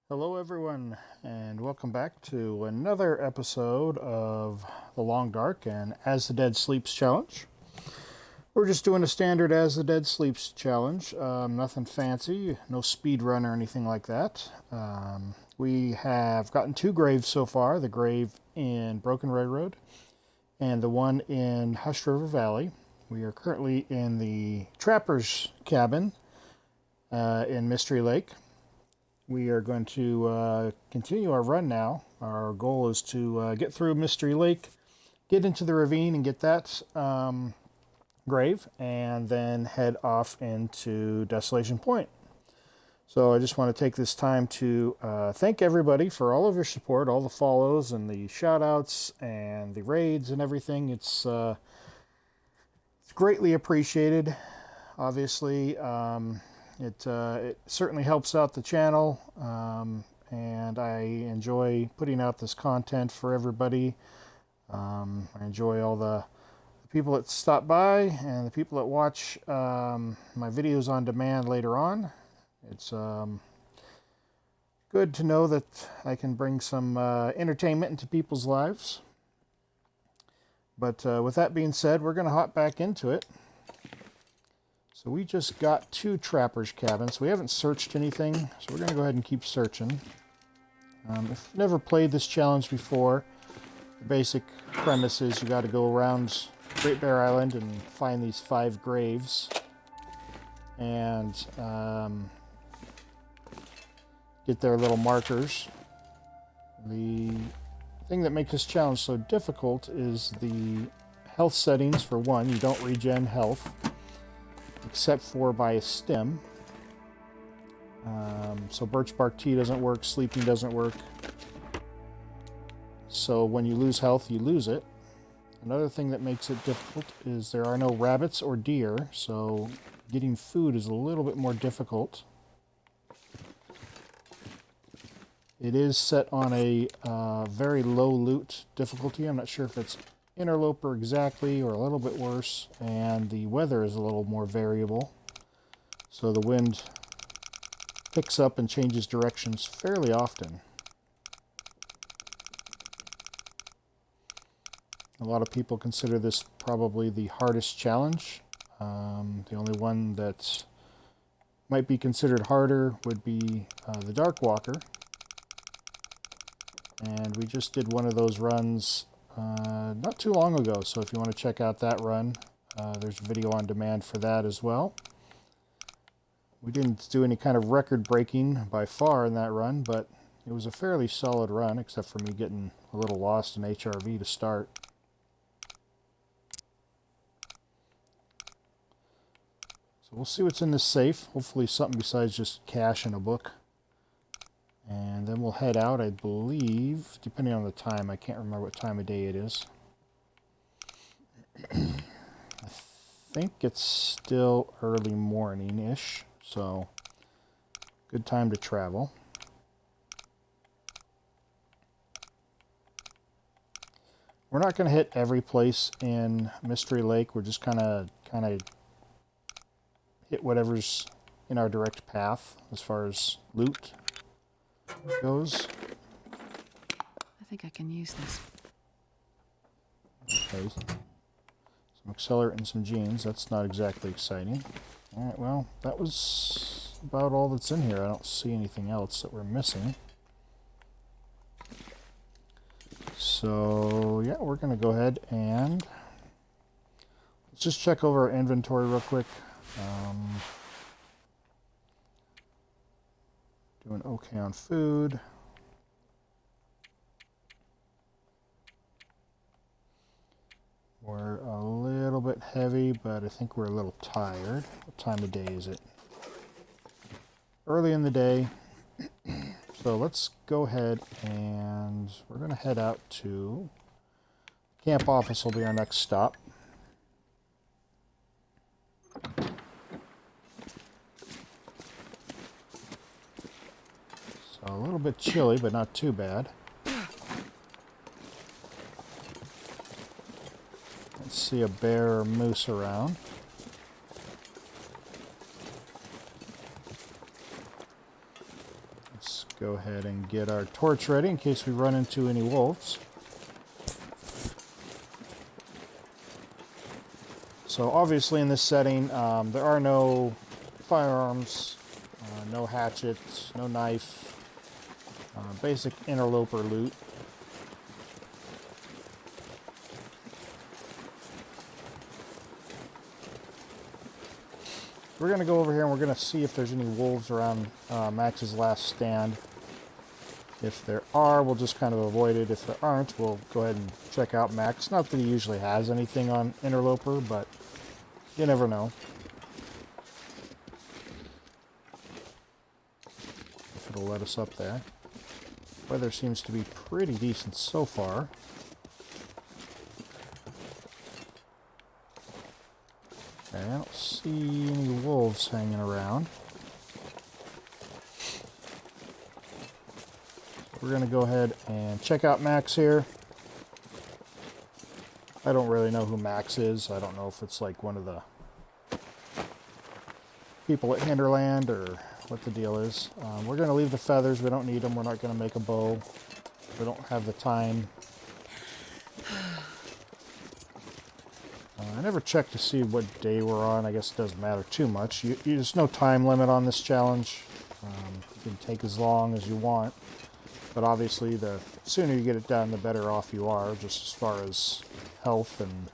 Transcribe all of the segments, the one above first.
Hello, everyone, and welcome back to another episode of The Long Dark and As the Dead Sleeps Challenge. We're just doing a standard As the Dead Sleeps Challenge, nothing fancy, no speed run or anything like that. We have gotten two graves so far, the grave in Broken Railroad and the one in Hush River Valley. We are currently in the Trapper's Cabin in Mystery Lake. We are going to continue our run now. Our goal is to get through Mystery Lake, get into the ravine and get that grave, and then head off into Desolation Point. So I just want to take this time to thank everybody for all of your support, all the follows and the shout outs and the raids and everything. It's greatly appreciated, obviously. It certainly helps out the channel, and I enjoy putting out this content for everybody. I enjoy all the people that stop by and the people that watch my videos on demand later on. It's good to know that I can bring some entertainment into people's lives. But with that being said, we're going to hop back into it. So we just got two Trapper's Cabins. We haven't searched anything, so we're going to go ahead and keep searching. If you've never played this challenge before, the basic premise is you got to go around Great Bear Island and find these 5 graves. And get their little markers. The thing that makes this challenge so difficult is the health settings. For one, you don't regen health, except for by a stim. So birch bark tea doesn't work, sleeping doesn't work. So when you lose health, you lose it. Another thing that makes it difficult is there are no rabbits or deer, so getting food is a little bit more difficult. It is set on a very low loot difficulty. I'm not sure if it's interloper exactly or a little bit worse, and the weather is a little more variable, so the wind picks up and changes directions fairly often. A lot of people consider this probably the hardest challenge. The only one that might be considered harder would be the Dark Walker, and we just did one of those runs not too long ago, so if you want to check out that run, there's a video on demand for that as well. We didn't do any kind of record breaking by far in that run, but it was a fairly solid run, except for me getting a little lost in HRV to start. So we'll see what's in this safe. Hopefully something besides just cash and a book. And then we'll head out, I believe, depending on the time. I can't remember what time of day it is. I think it's still early morning-ish, so good time to travel. We're not going to hit every place in Mystery Lake. We're just kind of hit whatever's in our direct path as far as loot goes. I think I can use this. Okay. Some accelerant and some genes. That's not exactly exciting. Alright, well, that was about all that's in here. I don't see anything else that we're missing. So, yeah, we're going to go ahead and let's just check over our inventory real quick. Doing okay on food. We're a little bit heavy, but I think we're a little tired. What time of day is it? Early in the day. So let's go ahead and we're going to head out to camp office. Will be our next stop. So a little bit chilly, but not too bad. Let's see a bear or moose around. go ahead and get our torch ready in case we run into any wolves. So obviously in this setting, there are no firearms, no hatchets, no knife, basic interloper loot. We're going to go over here and we're going to see if there's any wolves around Max's last stand. If there are, we'll just kind of avoid it. If there aren't, we'll go ahead and check out Max. Not that he usually has anything on Interloper, but you never know. If it'll let us up there. Weather seems to be pretty decent so far. Okay, I don't see any wolves hanging around. We're going to go ahead and check out Max here. I don't really know who Max is. I don't know if it's like one of the people at Hinterland or what the deal is. We're going to leave the feathers. We don't need them. We're not going to make a bow. We don't have the time. I never checked to see what day we're on. I guess it doesn't matter too much. There's no time limit on this challenge. You can take as long as you want. But obviously, the sooner you get it done, the better off you are, just as far as health and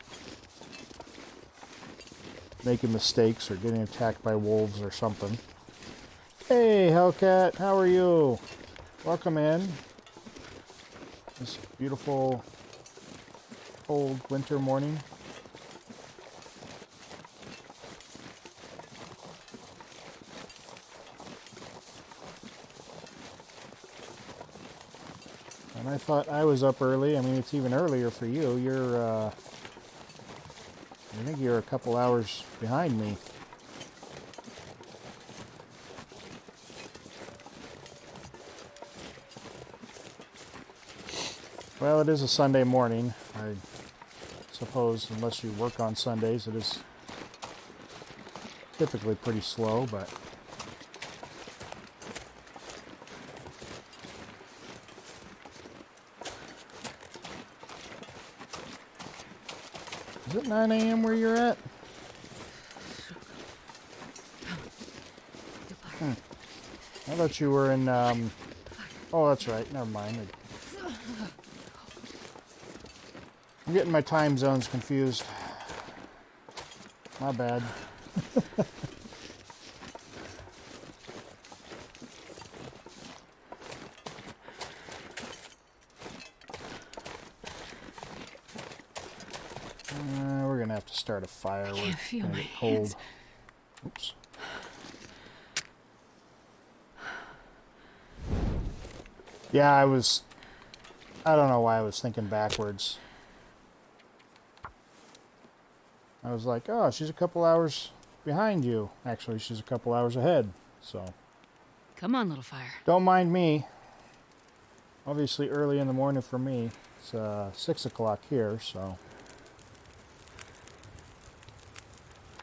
making mistakes or getting attacked by wolves or something. Hey, Hellcat, how are you? Welcome in. This beautiful, cold winter morning. And I thought I was up early. I mean, it's even earlier for you. I think you're a couple hours behind me. Well, it is a Sunday morning. I suppose, unless you work on Sundays, it is typically pretty slow, but... Is it 9 a.m. where you're at? I thought you were in, Oh, that's right. Never mind. I'm getting my time zones confused. My bad. We're gonna have to start a fire. I can't feel my get cold. hands. Oops. Yeah, I don't know why I was thinking backwards. I was like, oh, she's a couple hours behind you. Actually, she's a couple hours ahead, so. Come on, little fire. Don't mind me. Obviously early in the morning for me. It's 6 o'clock here, so.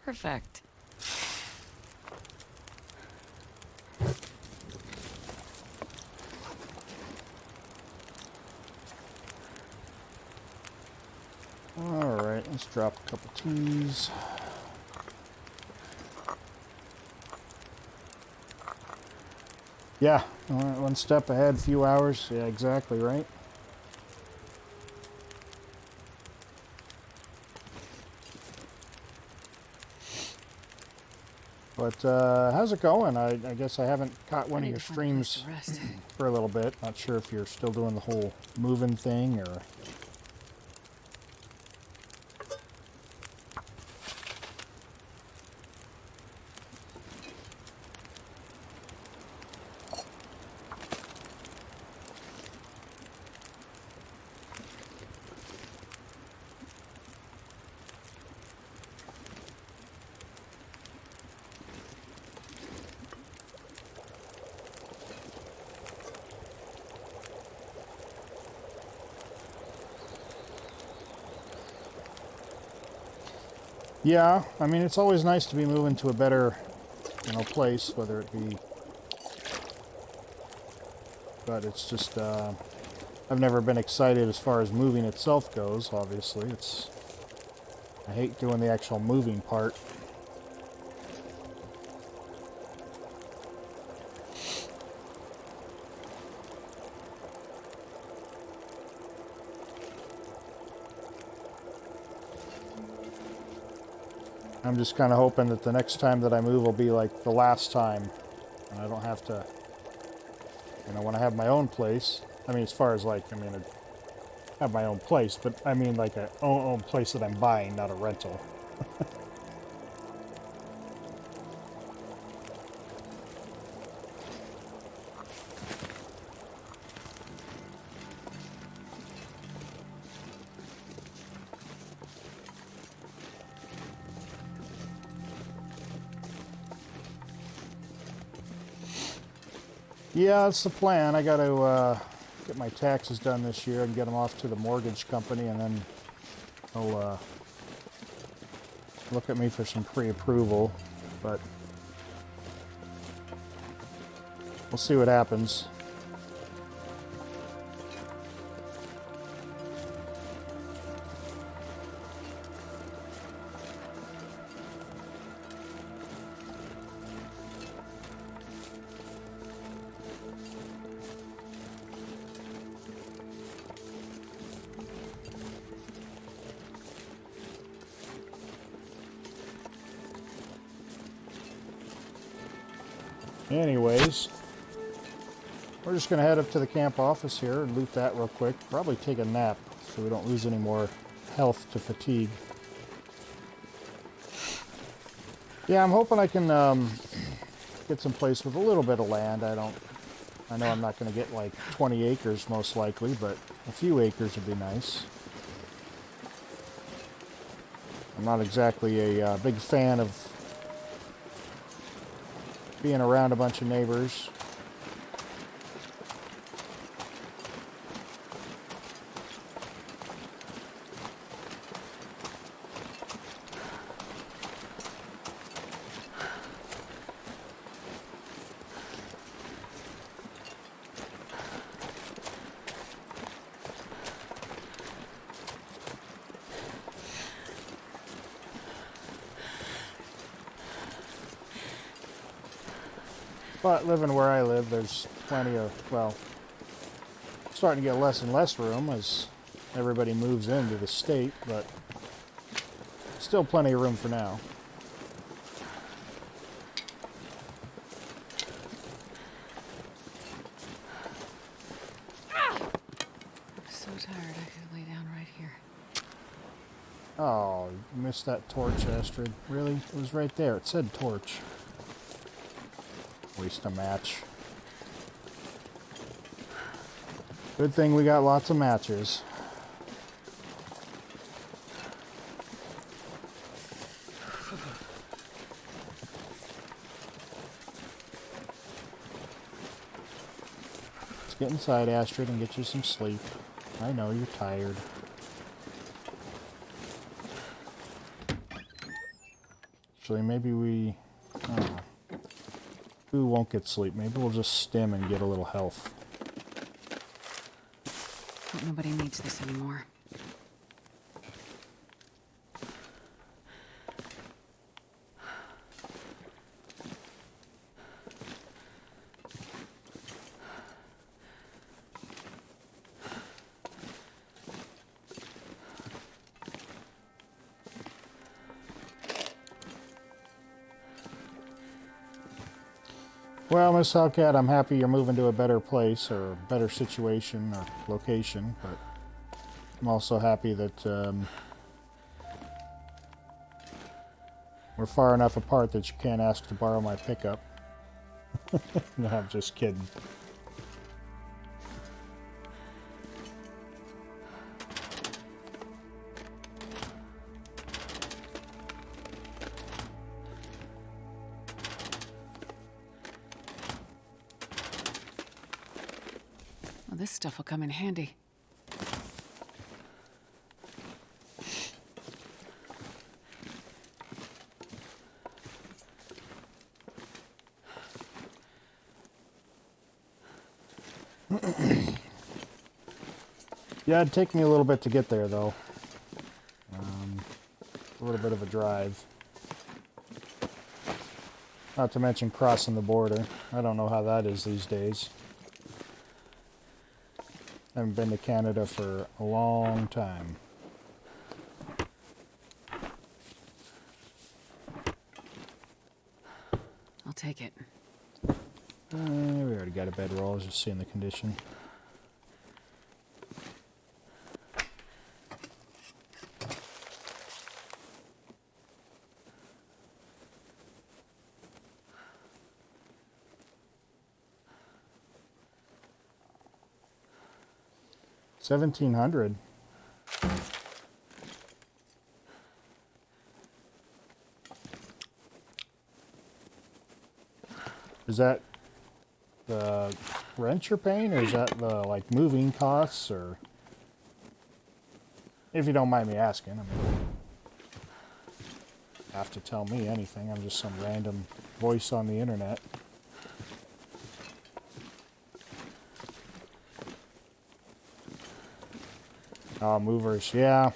Perfect. Alright, let's drop a couple teas. Yeah, one step ahead, few hours. Yeah, exactly right. But how's it going? I guess I haven't caught one of your streams for a little bit. Not sure if you're still doing the whole moving thing or... Yeah, I mean, it's always nice to be moving to a better, place, whether it be but it's just I've never been excited as far as moving itself goes. Obviously, I hate doing the actual moving part. I'm just kind of hoping that the next time that I move will be like the last time, and I don't have to, when I have my own place. I mean, as far as like, I have my own place, but I mean like a own place that I'm buying, not a rental. Yeah, that's the plan. I got to get my taxes done this year and get them off to the mortgage company, and then they'll look at me for some pre-approval. But we'll see what happens. Anyways, we're just going to head up to the camp office here and loot that real quick. Probably take a nap so we don't lose any more health to fatigue. Yeah, I'm hoping I can get some place with a little bit of land. I know I'm not going to get like 20 acres most likely, but a few acres would be nice. I'm not exactly a big fan of being around a bunch of neighbors. But living where I live, there's plenty of, well, starting to get less and less room as everybody moves into the state, but still plenty of room for now. I'm so tired I could lay down right here. Oh, you missed that torch, Astrid. Really? It was right there. It said torch. Waste a match. Good thing we got lots of matches. Let's get inside, Astrid, and get you some sleep. I know you're tired. Actually, maybe we... Oh. We won't get sleep. Maybe we'll just stim and get a little health. Hope nobody needs this anymore. Well, Miss Hellcat, I'm happy you're moving to a better place or a better situation or location, but I'm also happy that we're far enough apart that you can't ask to borrow my pickup. No, I'm just kidding. Well, this stuff will come in handy. Yeah, it'd take me a little bit to get there, though. A little bit of a drive. Not to mention crossing the border. I don't know how that is these days. I haven't been to Canada for a long time. I'll take it. We already got a bedroll. I was just seeing the condition. $1,700. Is that the rent you're paying, or is that the like moving costs, or if you don't mind me asking? I mean, you have to tell me anything. I'm just some random voice on the internet. Oh, movers, yeah.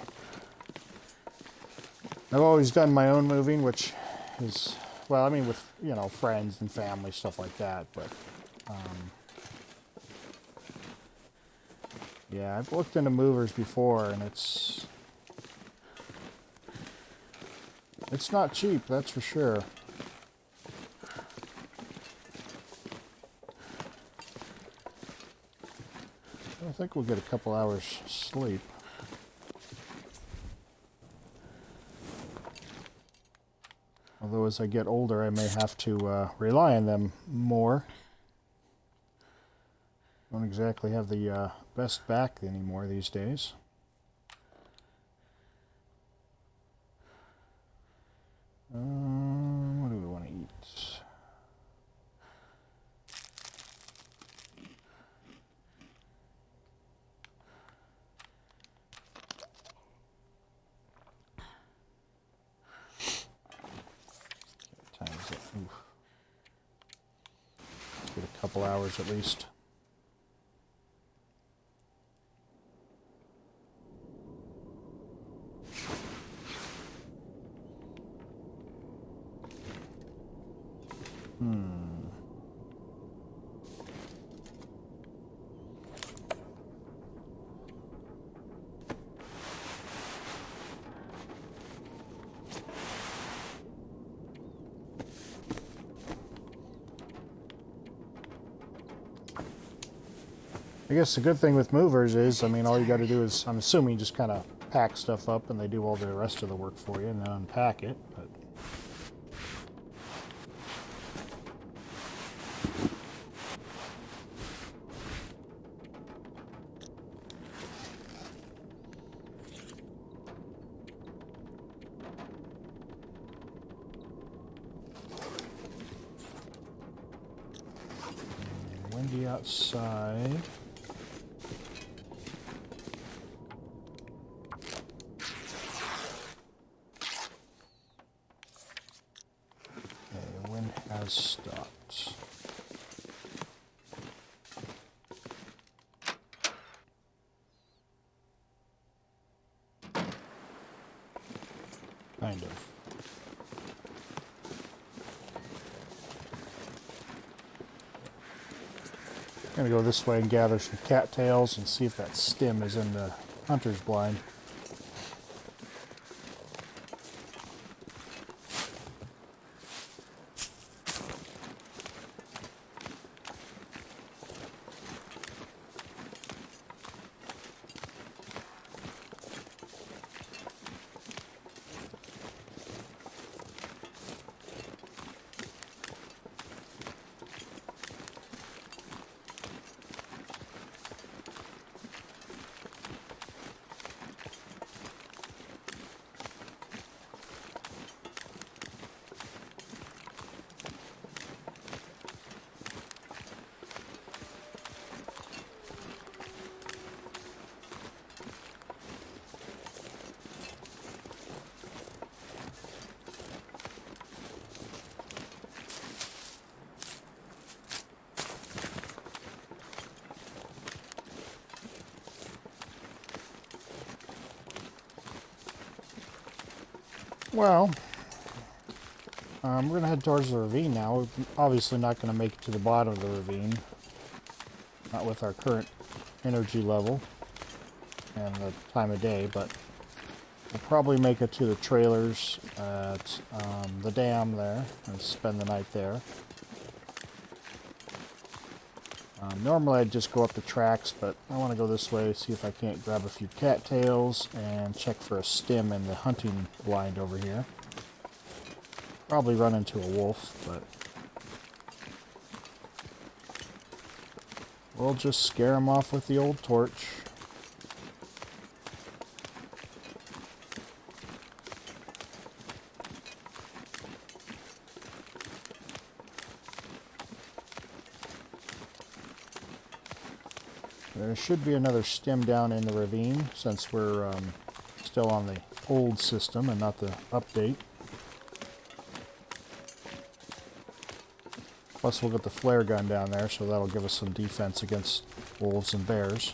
I've always done my own moving, which is, well, I mean, with, you know, friends and family, stuff like that, but, yeah, I've looked into movers before, and it's not cheap, that's for sure. I think we'll get a couple hours sleep. Although as I get older, I may have to rely on them more. Don't exactly have the best back anymore these days. What do we want to eat? What time is it? Oof. Let's get a couple hours at least. I guess the good thing with movers is, I mean, all you got to do is, I'm assuming, just kind of pack stuff up and they do all the rest of the work for you and then unpack it. But windy outside. Has stopped. Kind of. I'm gonna go this way and gather some cattails and see if that stem is in the hunter's blind. Well, we're going to head towards the ravine now. We're obviously not going to make it to the bottom of the ravine. Not with our current energy level and the time of day, but we'll probably make it to the trailers at the dam there and spend the night there. Normally I'd just go up the tracks, but I want to go this way, see if I can't grab a few cattails and check for a stem in the hunting blind over here. Probably run into a wolf, but we'll just scare him off with the old torch. There should be another stem down in the ravine, since we're still on the old system and not the update. Plus we'll get the flare gun down there, so that'll give us some defense against wolves and bears.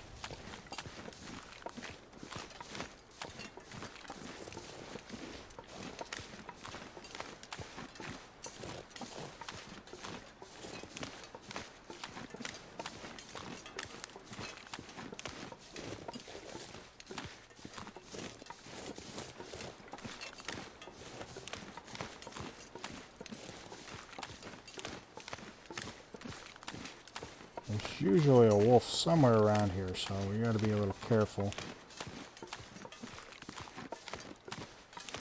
There's usually a wolf somewhere around here, so we got to be a little careful.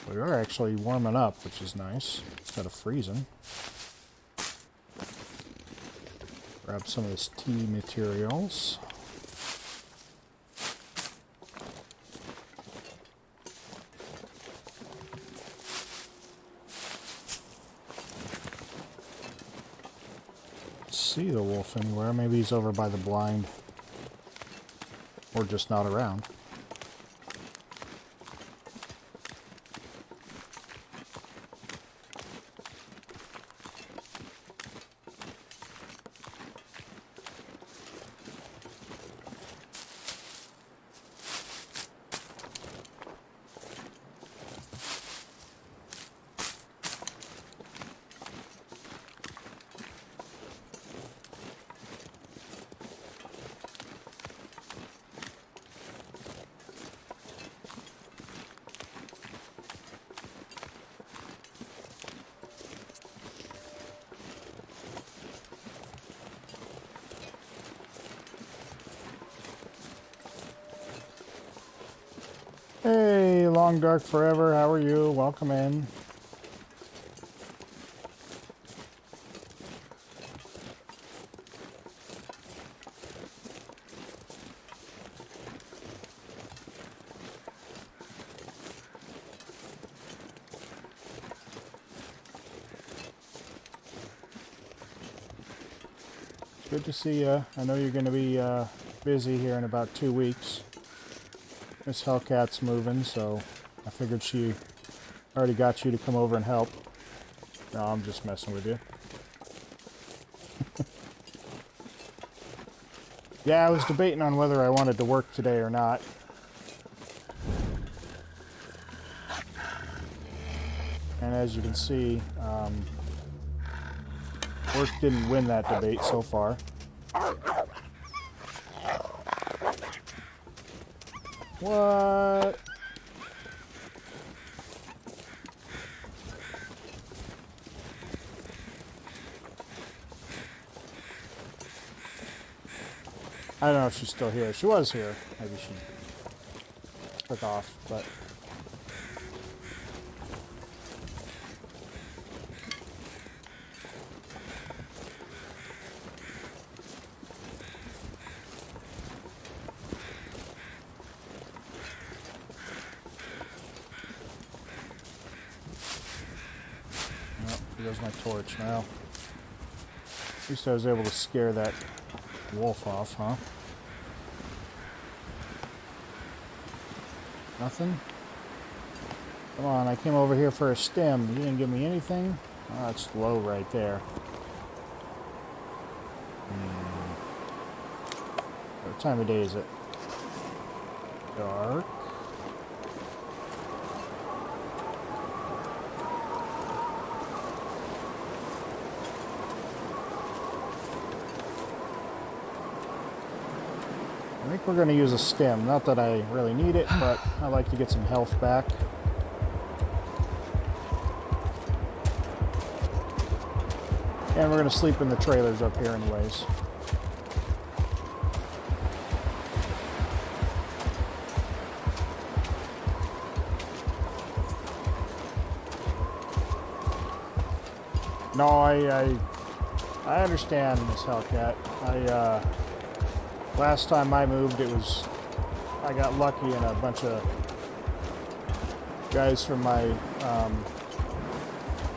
We are actually warming up, which is nice, instead of freezing. Grab some of this tea materials. See the wolf anywhere. Maybe he's over by the blind, or just not around. Hey, Long Dark Forever, how are you? Welcome in. Good to see you. I know you're going to be busy here in about 2 weeks. Miss Hellcat's moving, so I figured she already got you to come over and help. No, I'm just messing with you. Yeah, I was debating on whether I wanted to work today or not. And as you can see, work didn't win that debate so far. What? I don't know if she's still here. She was here. Maybe she took off, but... There goes my torch now. At least I was able to scare that wolf off, huh? Nothing? Come on, I came over here for a stem. You didn't give me anything? Oh, it's low right there. What time of day is it? Dark. think we're going to use a stim. Not that I really need it, but I like to get some health back. And we're going to sleep in the trailers up here anyways. No, I understand, Miss Hellcat. Last time I moved, I got lucky and a bunch of guys from my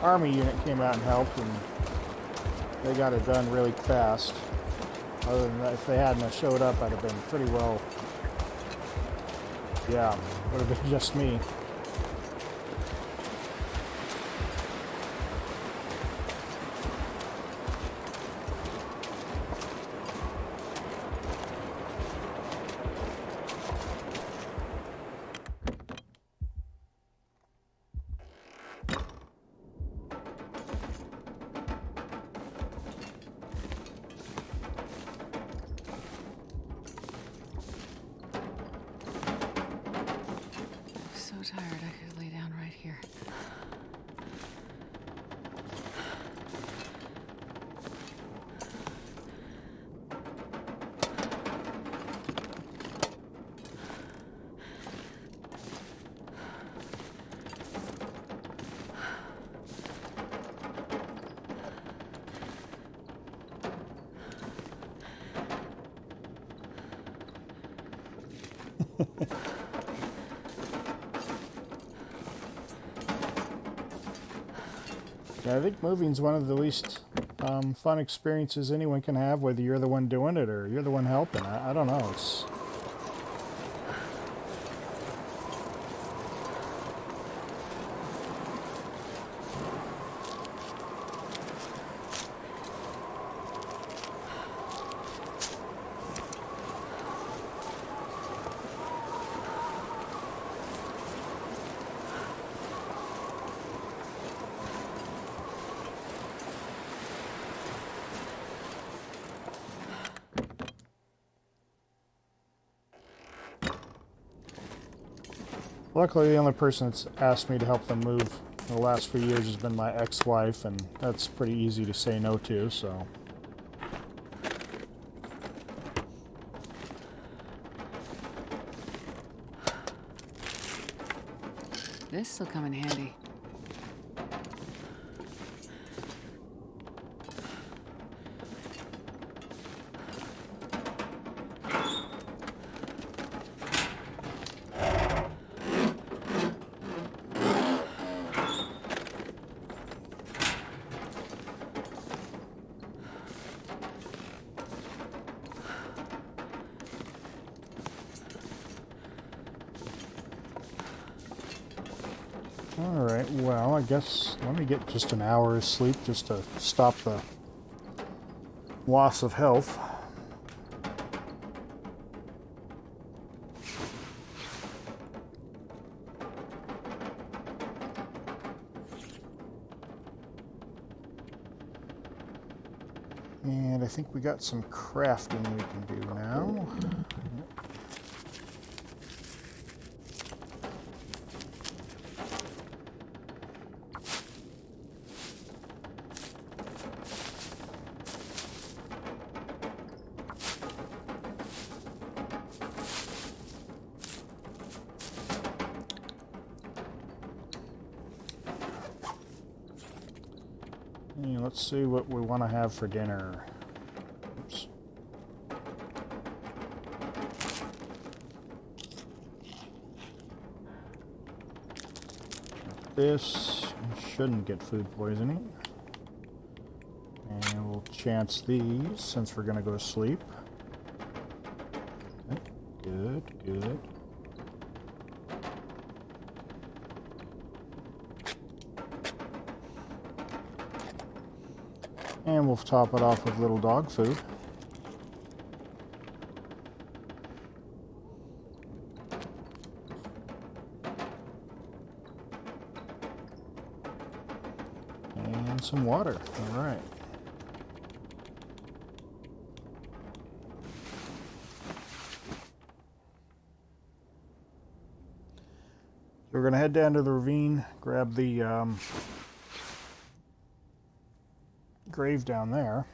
army unit came out and helped, and they got it done really fast. Other than that, if they hadn't have showed up, I'd have been pretty well, yeah, would have been just me. I'm so tired I could lay down right here. Yeah, I think moving's one of the least fun experiences anyone can have, whether you're the one doing it or you're the one helping. I don't know. It's luckily, the only person that's asked me to help them move in the last few years has been my ex-wife, and that's pretty easy to say no to, so. This'll come in handy. Alright, well, I guess let me get just an hour's sleep just to stop the loss of health. And I think we got some crafting we can do now. And let's see what we want to have for dinner. Oops. This shouldn't get food poisoning. And we'll chance these since we're going to go to sleep. Okay, good, good. And we'll top it off with little dog food. And some water. All right. We're going to head down to the ravine, grab the grave down there.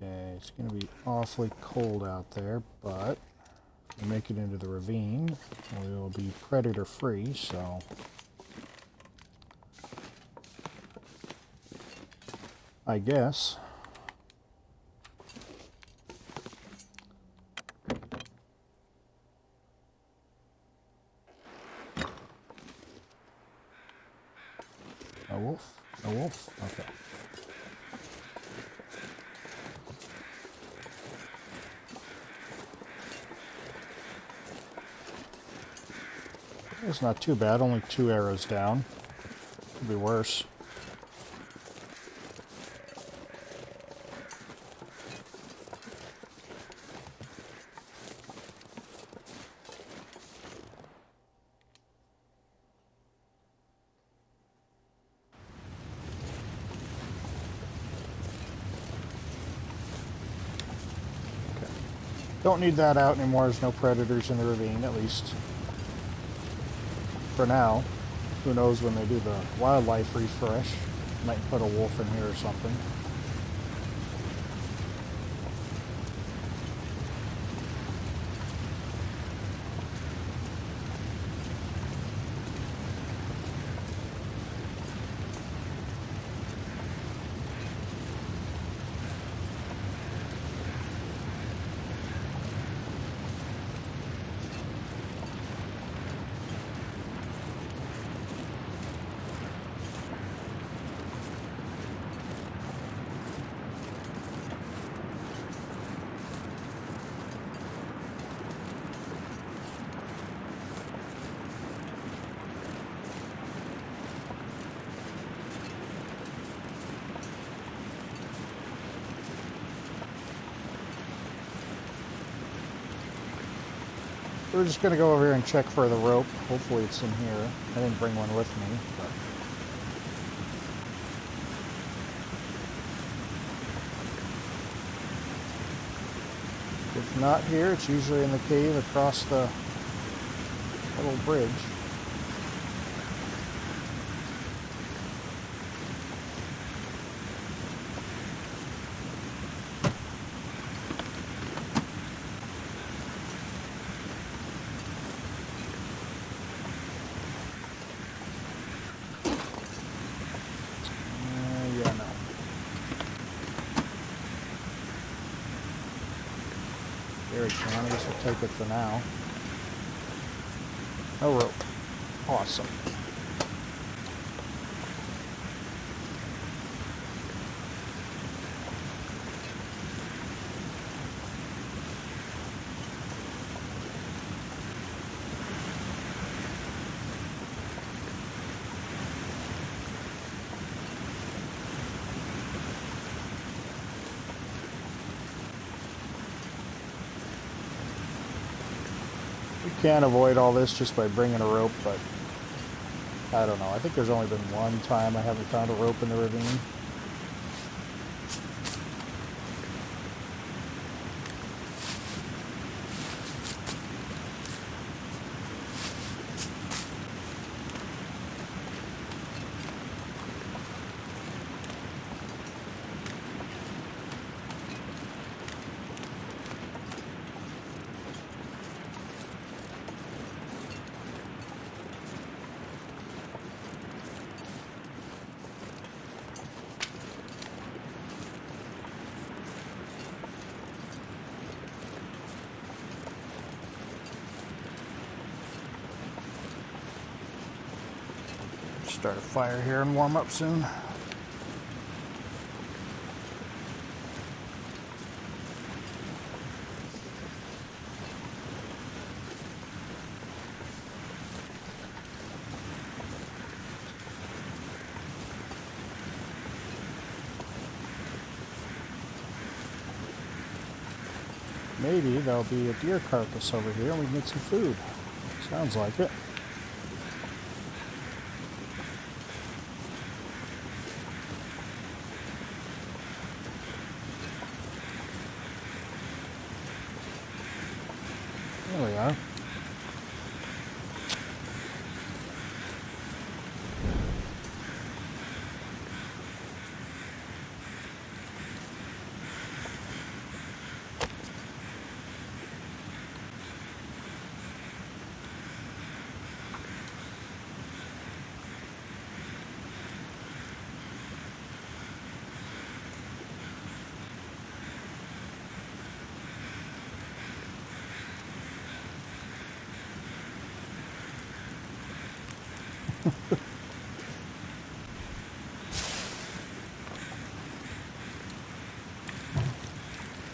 Okay, it's going to be awfully cold out there, but we make it into the ravine, we will be predator free, so I guess. A wolf? A wolf? Okay. It's not too bad, only 2 arrows down. Could be worse. Okay. Don't need that out anymore, there's no predators in the ravine, at least for now. Who knows when they do the wildlife refresh. Might put a wolf in here or something. We're just going to go over here and check for the rope. Hopefully it's in here. I didn't bring one with me, but... if not here, it's usually in the cave across the little bridge. Yeah, no. There we can. I guess we'll take it for now. No rope. Awesome. You can avoid all this just by bringing a rope, but I don't know. I think there's only been one time I haven't found a rope in the ravine. Start a fire here and warm up soon. maybe there'll be a deer carcass over here and we can get some food. Sounds like it. There we are.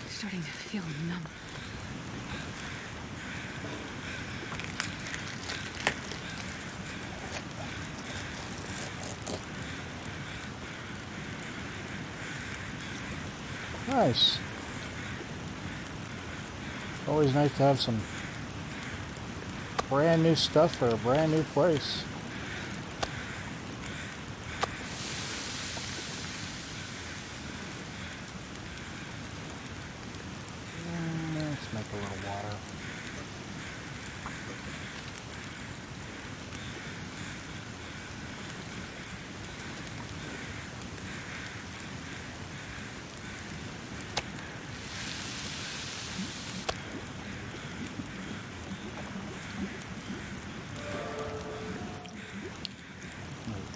Starting to feel numb. Nice. Always nice to have some brand new stuff for a brand new place. Let's make a little water.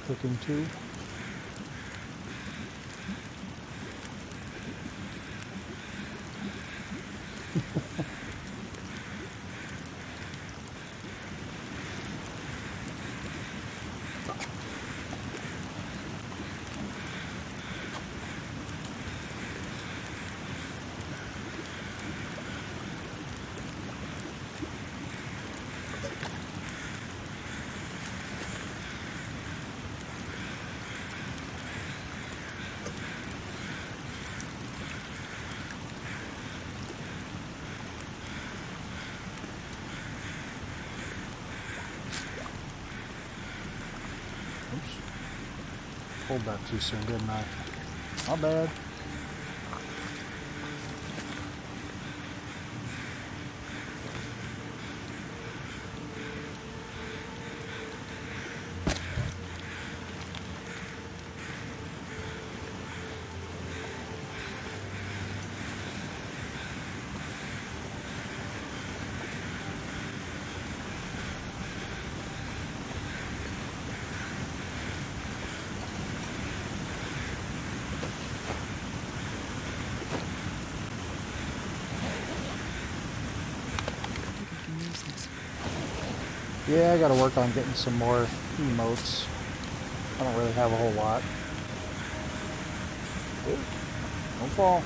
Cooking tube. Pulled that too soon, didn't I? Not bad. Yeah, I gotta work on getting some more emotes. I don't really have a whole lot. Ooh, don't fall.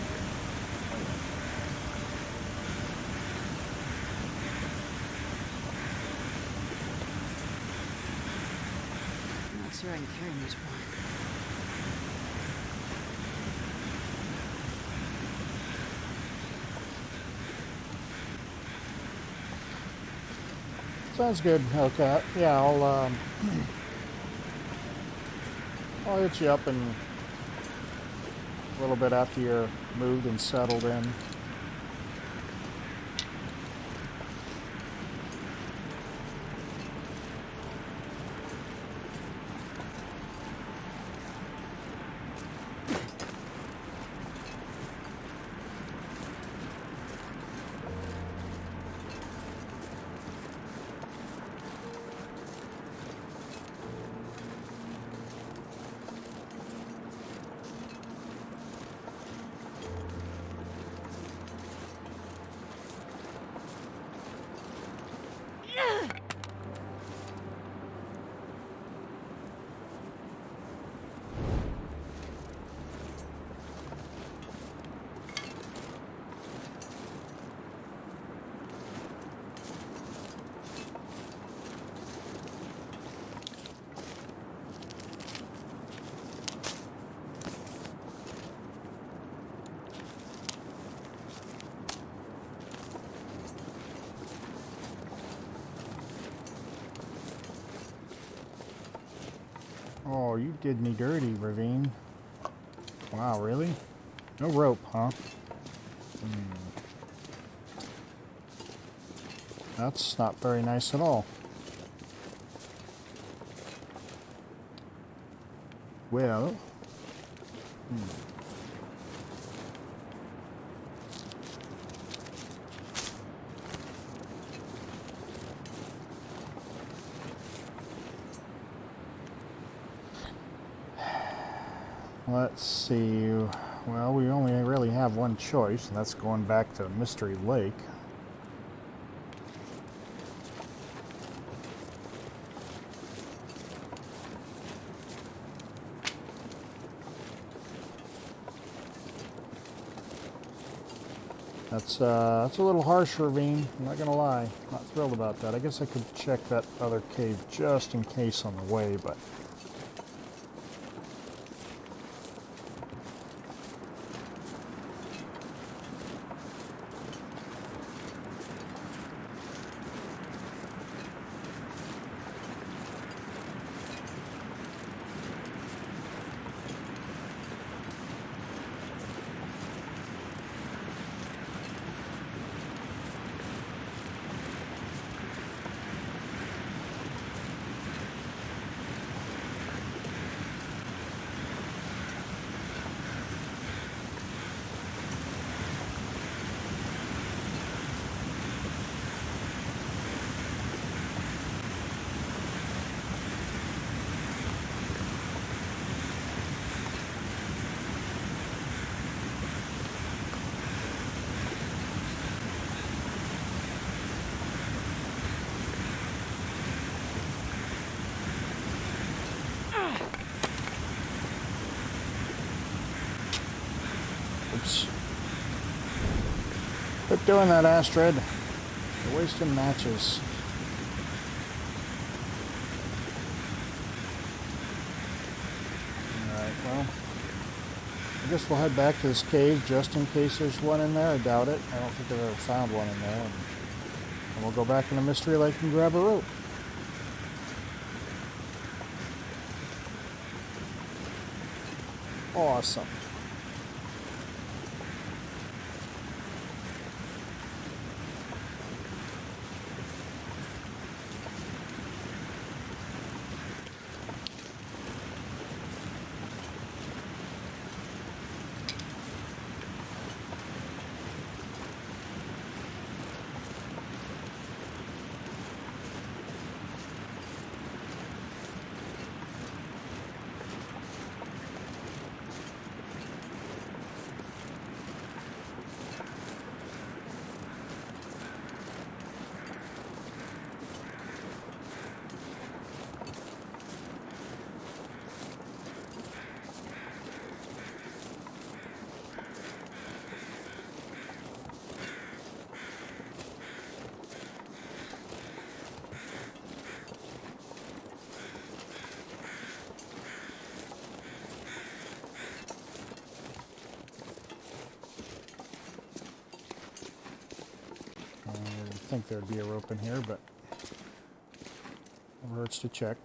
I'm not sure I can carry much more. Sounds good. Okay. Yeah, I'll hit you up in a little bit after you're moved and settled in. Oh, you did me dirty, Ravine. Wow, really? No rope, huh? That's not very nice at all. Well... Let's see. Well, we only really have one choice, and that's going back to Mystery Lake. That's a little harsh, Ravine. I'm not gonna lie. Not thrilled about that. I guess I could check that other cave just in case on the way, but... Oops. Quit doing that, Astrid. You're wasting matches. Alright, well... I guess we'll head back to this cave just in case there's one in there. I doubt it. I don't think I've ever found one in there. And we'll go back into Mystery Lake and grab a rope. Awesome. I think there'd be a rope in here, but never hurts to check.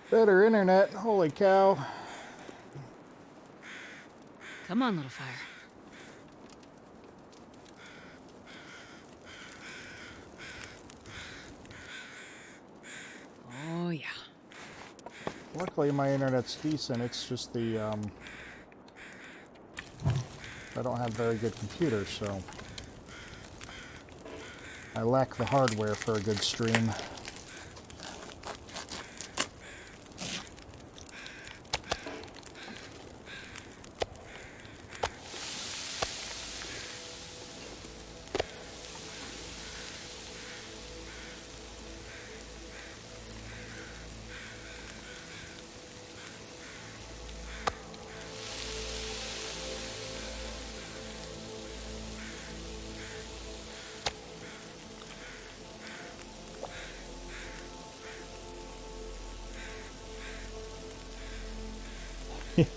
Better internet, holy cow. Come on, little fire. Oh, yeah. Luckily my internet's decent, it's just the, I don't have very good computers, so I lack the hardware for a good stream.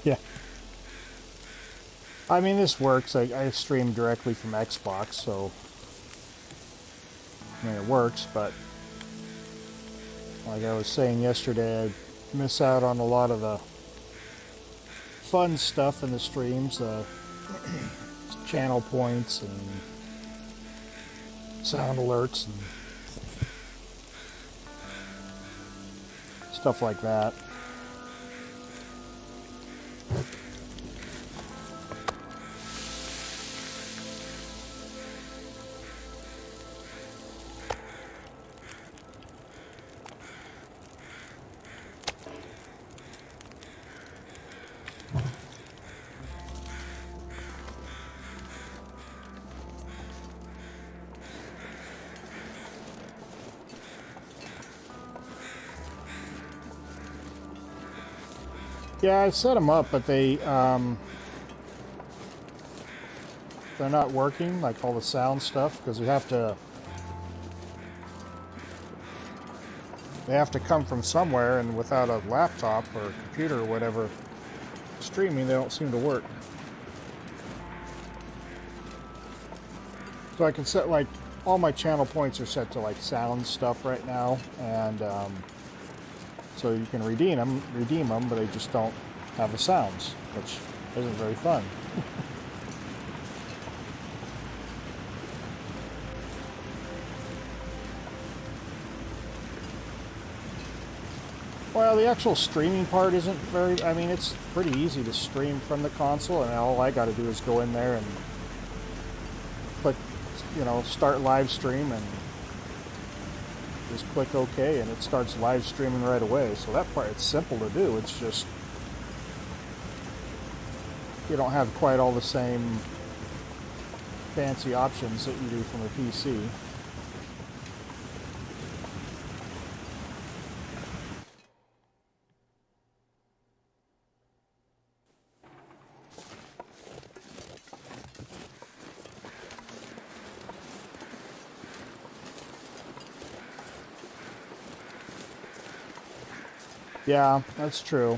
Yeah. I mean, this works. I stream directly from Xbox, so I mean, it works, but like I was saying yesterday, I miss out on a lot of the fun stuff in the streams, channel points and sound alerts and stuff like that. Yeah, I set them up, but they're not working, like all the sound stuff, because they have to come from somewhere, and without a laptop or a computer or whatever streaming, they don't seem to work. So I can set, like, all my channel points are set to like sound stuff right now, and so you can redeem them, but they just don't have the sounds, which isn't very fun. Well, the actual streaming part isn't very, I mean, it's pretty easy to stream from the console, and all I got to do is go in there and click, start live stream, and just click OK, and it starts live streaming right away. So that part, it's simple to do. It's just you don't have quite all the same fancy options that you do from a PC. Yeah, that's true.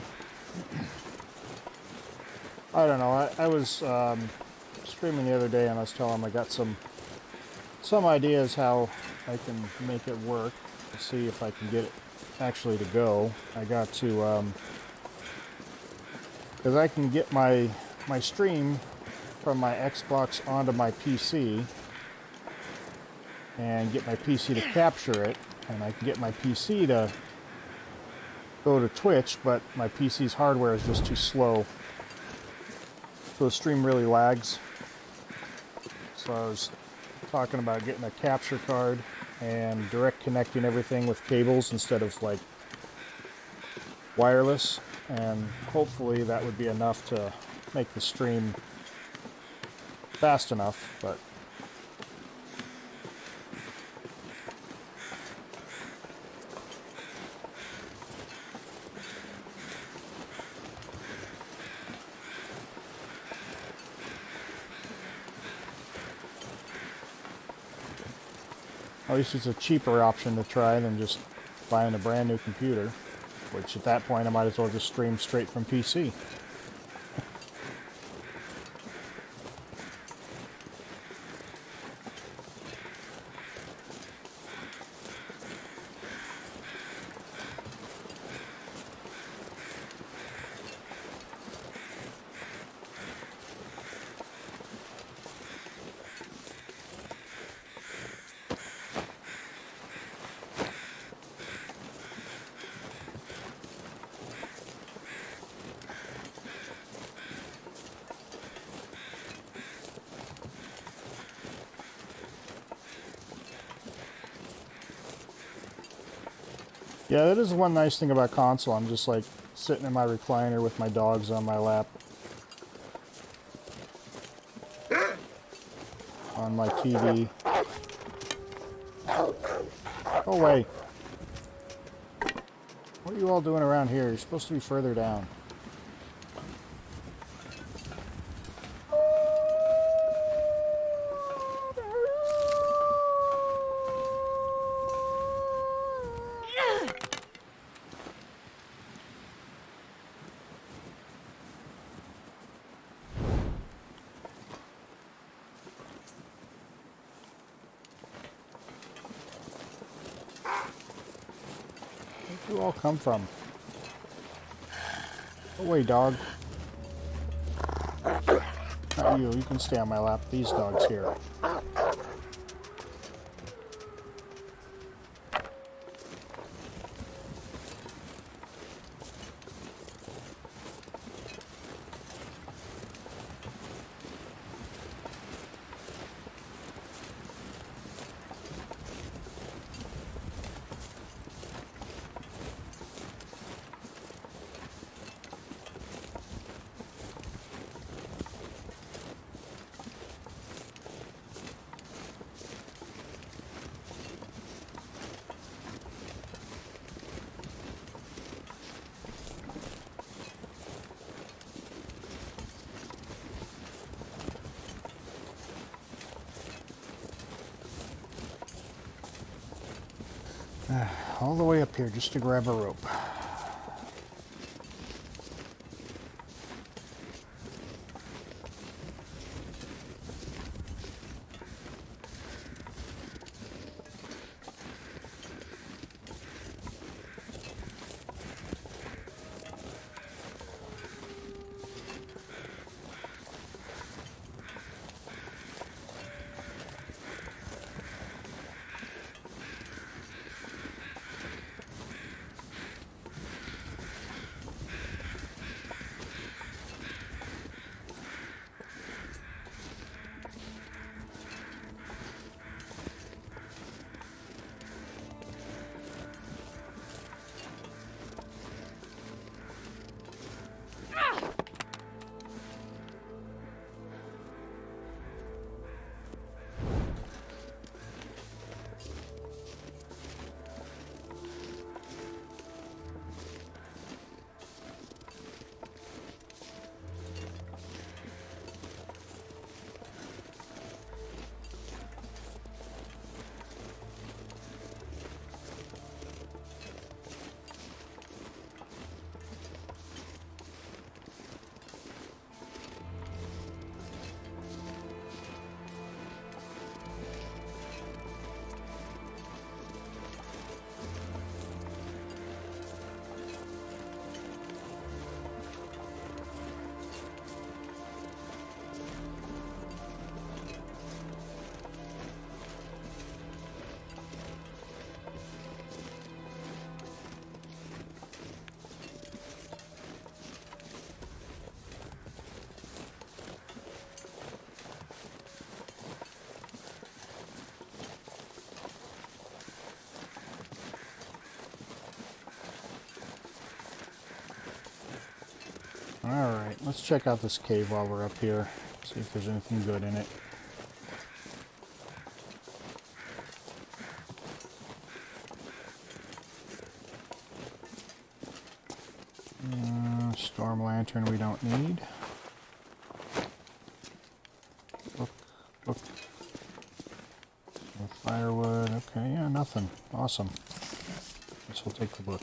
I don't know. I was streaming the other day, and I was telling him I got some ideas how I can make it work. To see if I can get it actually to go. I got to because I can get my stream from my Xbox onto my PC and get my PC to capture it, and I can get my PC to go to Twitch, but my PC's hardware is just too slow. So the stream really lags. So I was talking about getting a capture card and direct connecting everything with cables instead of like wireless, and hopefully that would be enough to make the stream fast enough, but at least it's a cheaper option to try than just buying a brand new computer, which at that point I might as well just stream straight from PC. Yeah, that is one nice thing about console. I'm just like sitting in my recliner with my dogs on my lap. On my TV. Go away. What are you all doing around here? You're supposed to be further down. Where you all come from? Go away, dog. Not you. You can stay on my lap. These dogs here. All the way up here just to grab a rope. Alright, let's check out this cave while we're up here. See if there's anything good in it. Storm lantern we don't need. Look, look. Some firewood. Okay, yeah, nothing. Awesome. Guess we'll take the book.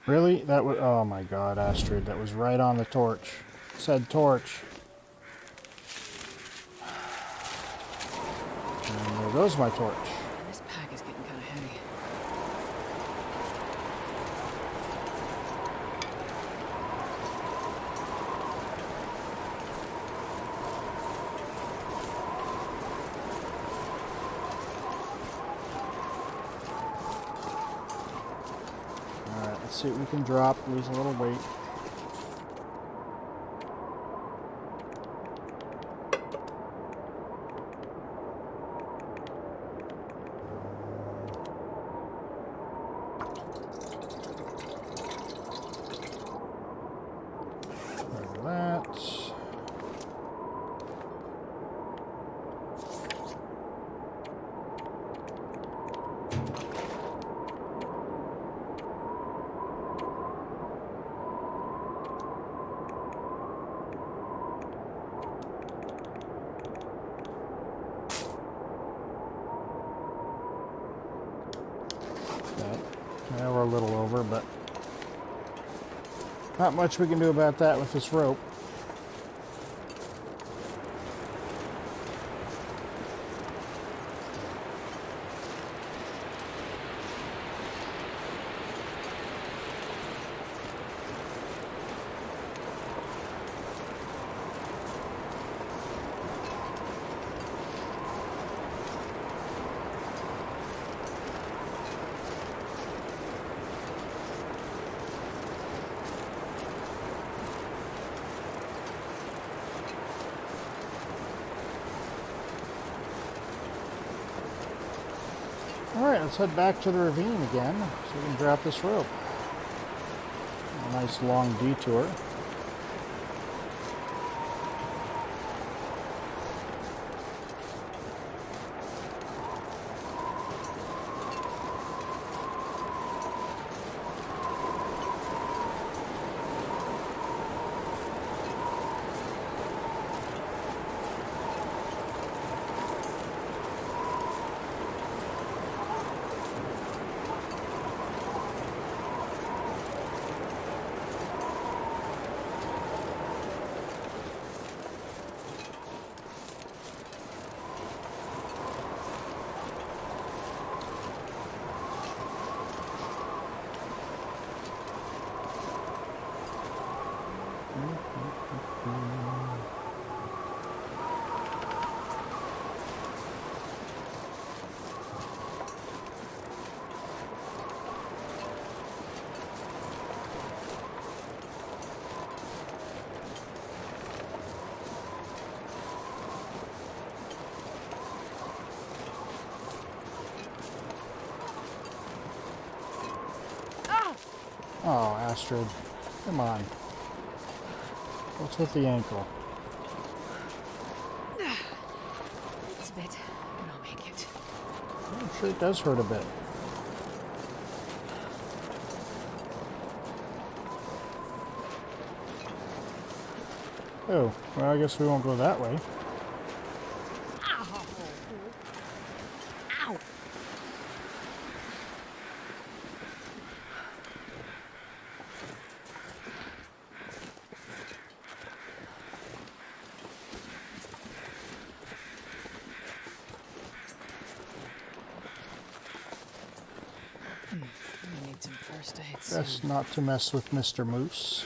Really? That was... Oh my god, Astrid. That was right on the torch. It said torch. And there goes my torch. This pack is getting kind of heavy. Alright, let's see what we can drop. Lose a little weight. Yeah, we're a little over, but not much we can do about that with this rope. Alright, let's head back to the ravine again so we can drop this rope. A nice long detour. Oh, Astrid. Come on. What's with the ankle? It's a bit, but I'll make it. I'm sure it does hurt a bit. Oh, well, I guess we won't go that way. Ow! Ow! I need some first aid soon. Best not to mess with Mr. Moose.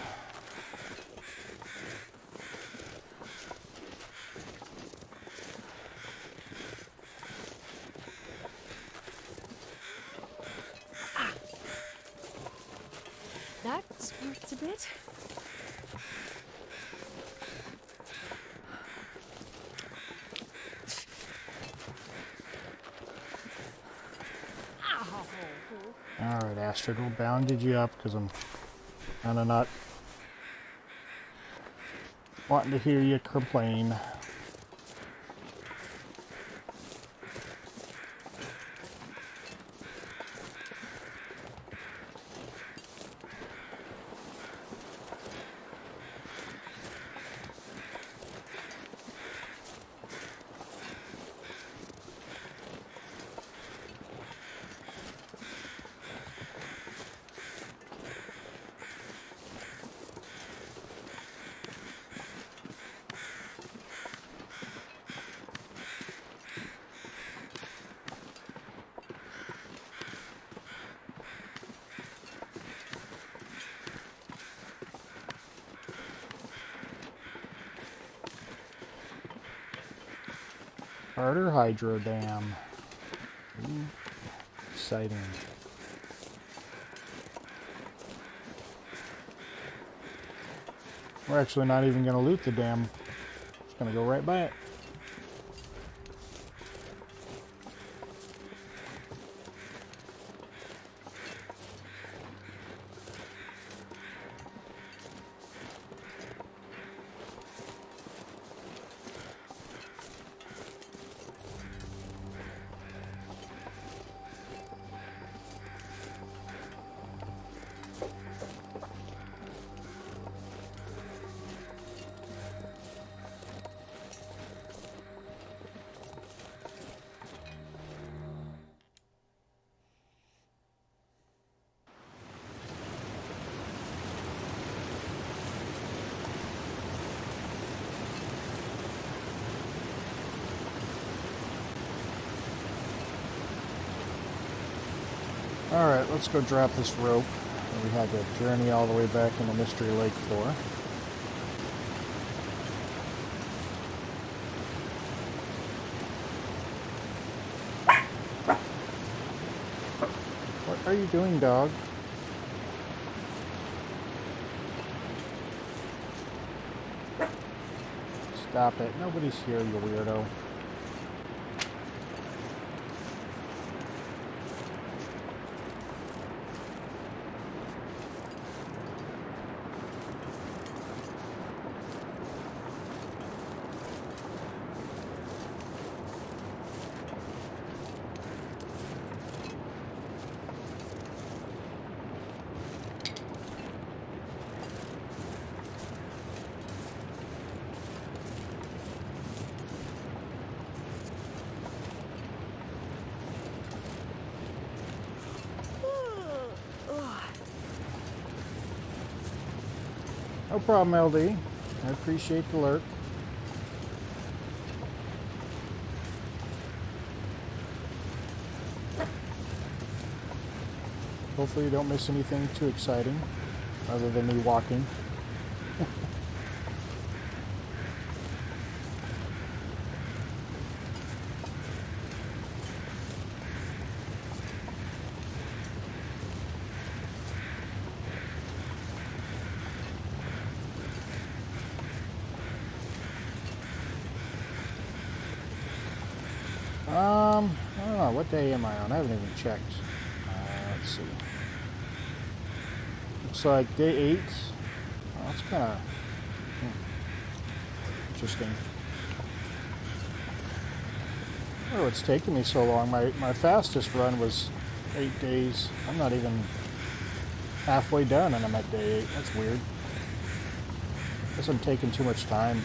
That hurts a bit. Alright, Astrid, we'll bounded you up because I'm kind of not wanting to hear you complain. Carter Hydro Dam. Ooh, exciting. We're actually not even going to loot the dam. Just going to go right by it. Alright, let's go drop this rope that we had to journey all the way back into Mystery Lake for. What are you doing, dog? Stop it. Nobody's here, you weirdo. No problem, LD. I appreciate the lurk. Hopefully you don't miss anything too exciting, other than me walking. I don't know, what day am I on? I haven't even checked. Let's see. Looks like day 8. Oh, that's kind of interesting. Oh, it's taking me so long. My fastest run was 8 days. I'm not even halfway done and I'm at day 8. That's weird. Guess I'm taking too much time.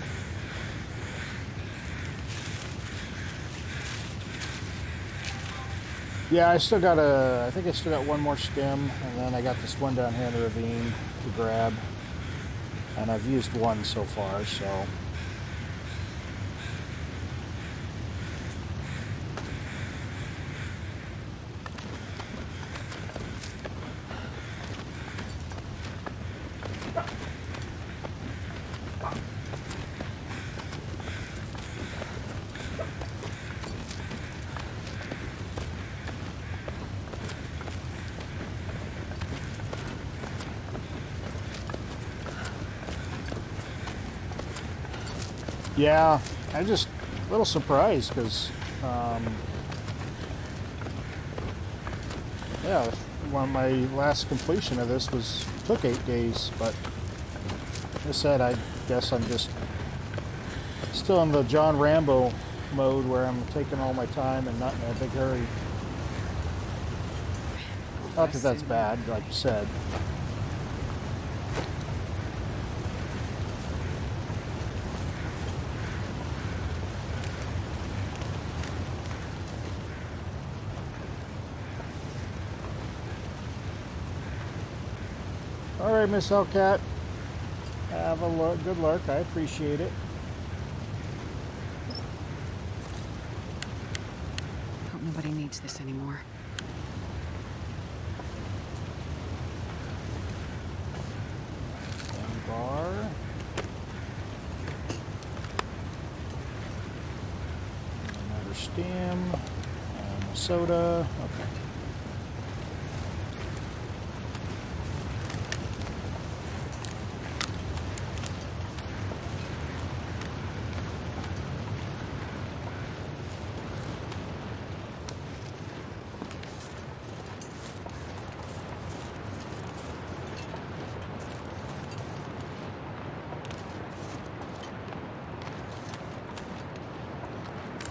Yeah, I think I still got one more stem, and then I got this one down here in the ravine to grab. And I've used one so far, so. Yeah, I'm just a little surprised because, yeah, my last completion of this took 8 days, but like I said, I guess I'm just still in the John Rambo mode where I'm taking all my time and not in a big hurry. Not that that's bad, like you said. All right, Miss Hellcat, have a good lurk. I appreciate it. Hope nobody needs this anymore. Bar. Another stem. And a soda. Okay.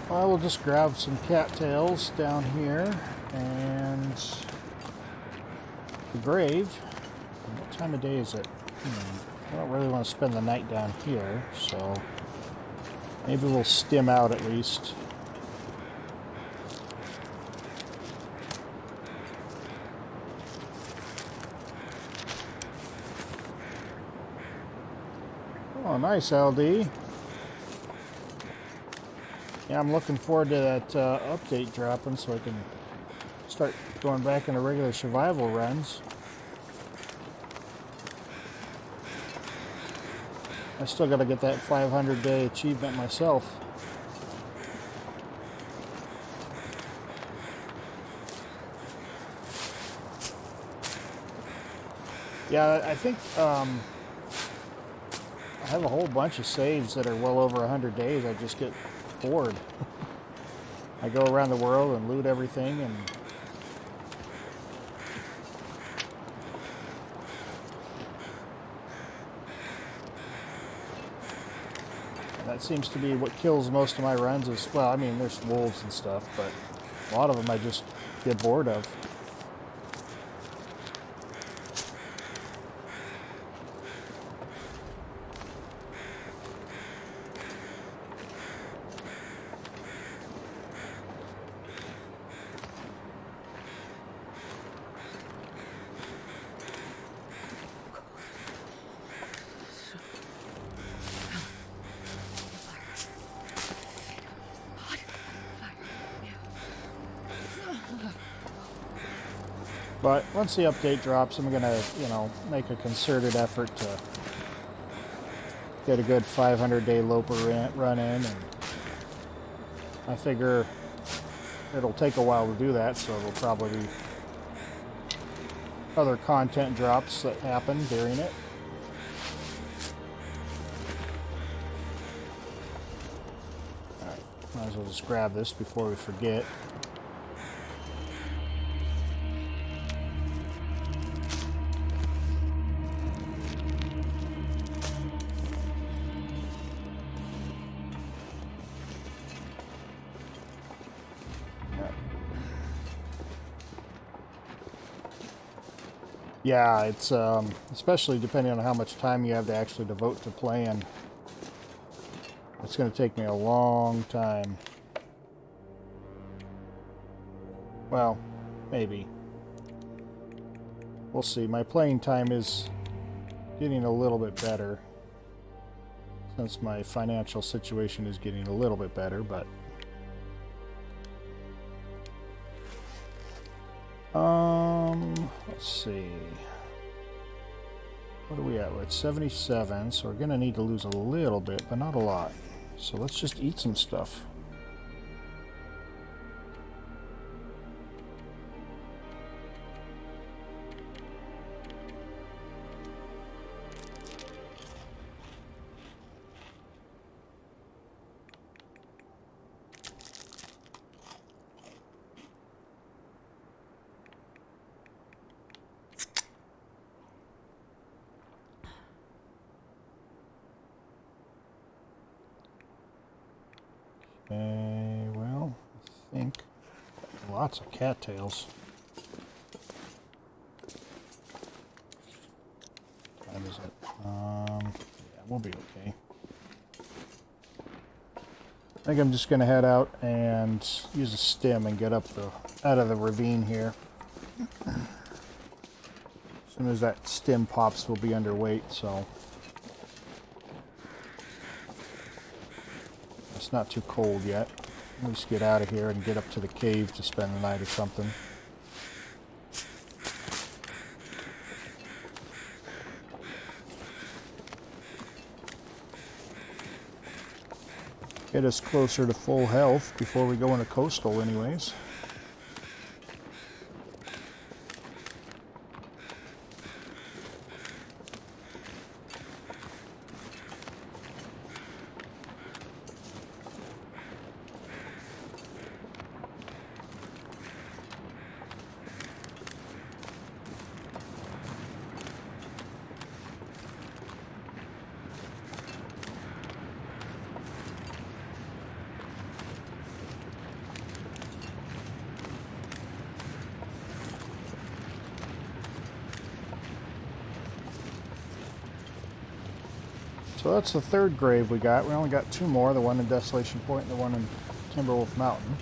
I will just grab some cattails down here and the grave. What time of day is it? I don't really want to spend the night down here, so maybe we'll stim out at least. Oh, nice, LD. Yeah, I'm looking forward to that update dropping so I can start going back into regular survival runs. I still got to get that 500-day achievement myself. Yeah, I think I have a whole bunch of saves that are well over 100 days. I just get bored. I go around the world and loot everything, and that seems to be what kills most of my runs. Is, well, I mean, there's wolves and stuff, but a lot of them I just get bored of. But once the update drops, I'm gonna, make a concerted effort to get a good 500-day Loper run in, and I figure it'll take a while to do that, so there'll probably be other content drops that happen during it. Alright, might as well just grab this before we forget. Yeah, it's especially depending on how much time you have to actually devote to playing. It's going to take me a long time. Well, maybe. We'll see. My playing time is getting a little bit better, since my financial situation is getting a little bit better, but let's see. What are we at? We're at 77, so we're going to need to lose a little bit, but not a lot. So let's just eat some stuff. Okay, well, I think lots of cattails. What time is it? Yeah, we'll be okay. I think I'm just gonna head out and use a stem and get up out of the ravine here. As soon as that stem pops, we'll be underweight, so it's not too cold yet. Let's get out of here and get up to the cave to spend the night or something. Get us closer to full health before we go into coastal anyways. So that's the third grave we got. We only got two more, the one in Desolation Point and the one in Timberwolf Mountain.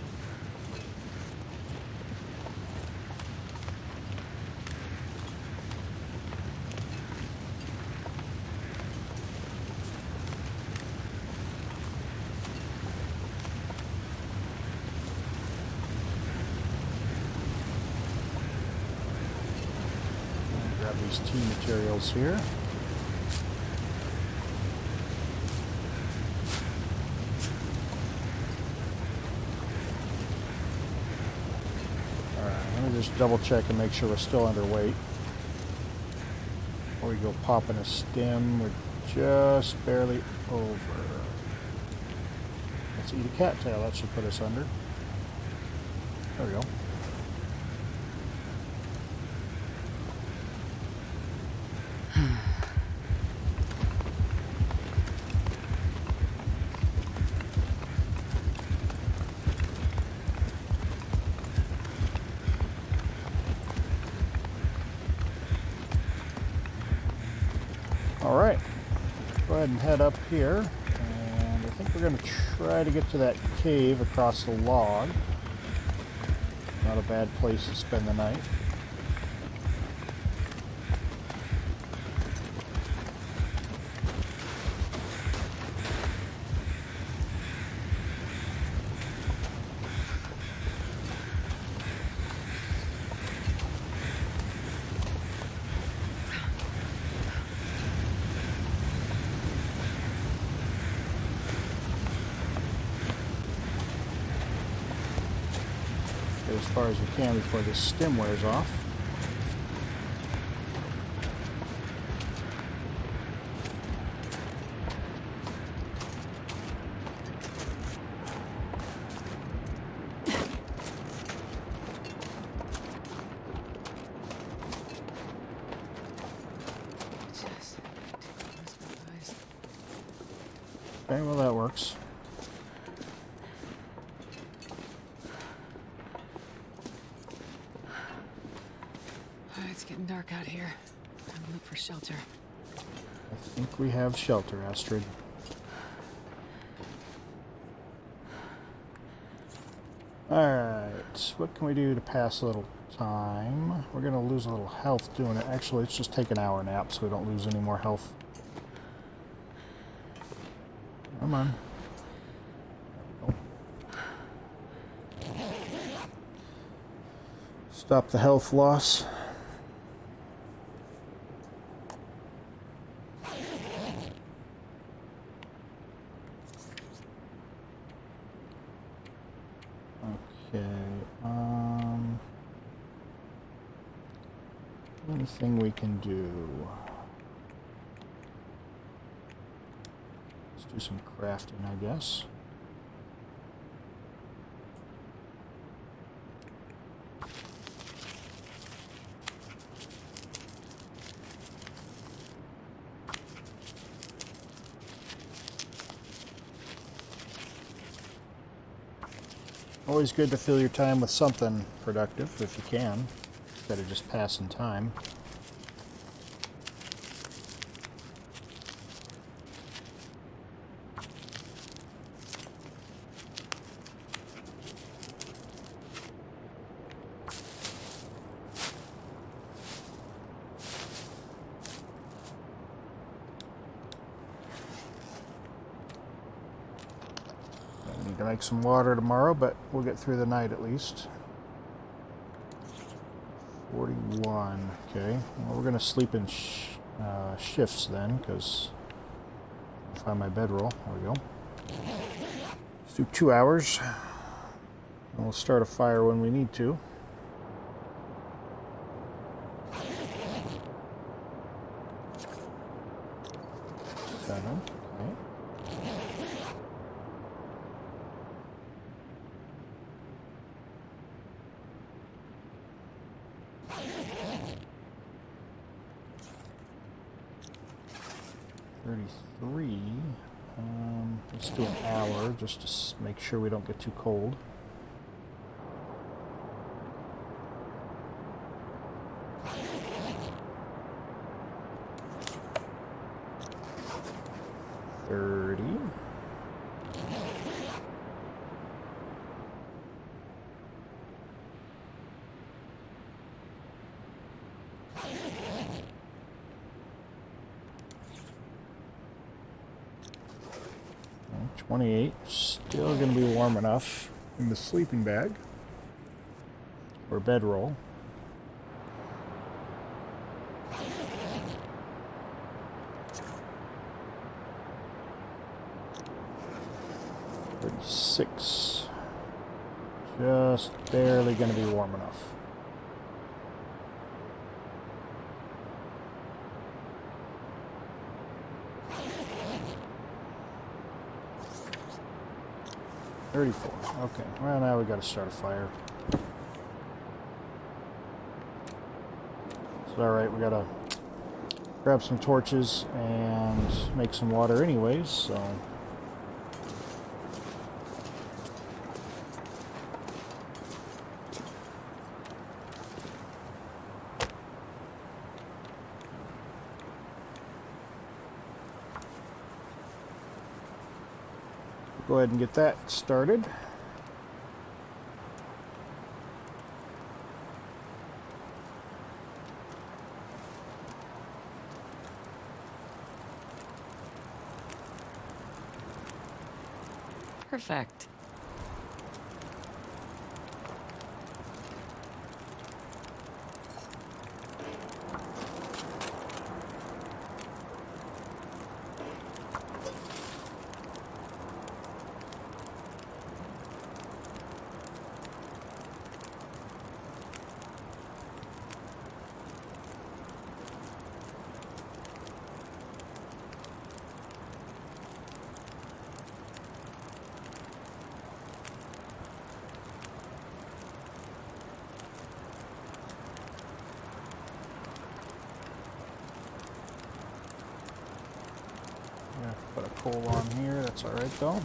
grab these tea materials here. Alright, let me just double check and make sure we're still underweight. Before we go popping a stem, we're just barely over. Let's eat a cattail, that should put us under. There we go. All right, go ahead and head up here, and I think we're going to try to get to that cave across the log. Not a bad place to spend the night. As far as we can before this stem wears off. Just close my eyes. Okay, well that works. It's getting dark out here. Time to look for shelter. I think we have shelter, Astrid. Alright, what can we do to pass a little time? We're going to lose a little health doing it. Actually, let's just take an hour nap so we don't lose any more health. Come on. Stop the health loss. Okay, anything we can do? Let's do some crafting, I guess. Always good to fill your time with something productive, if you can, instead of just passing time. Need to make some water tomorrow, but we'll get through the night at least. 41, okay. Well, we're going to sleep in shifts then, because I'll find my bedroll. There we go. Let's do 2 hours. And we'll start a fire when we need to. Seven, okay. Let's do an hour just to make sure we don't get too cold. Okay, 28. Still going to be warm enough in the sleeping bag or bedroll. 36. Just barely going to be warm enough. $34. Okay, well now we got to start a fire. It's alright, we got to grab some torches and make some water anyways, so... Go ahead and get that started. Perfect. Yeah, put a coal on here, that's alright though.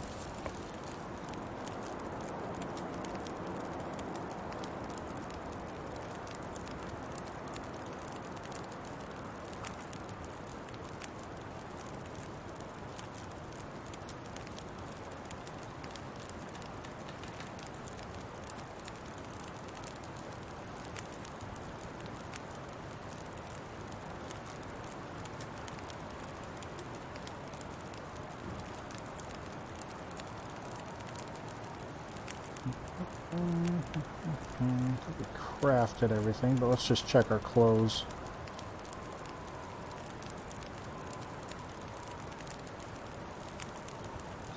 I think we crafted everything, but let's just check our clothes.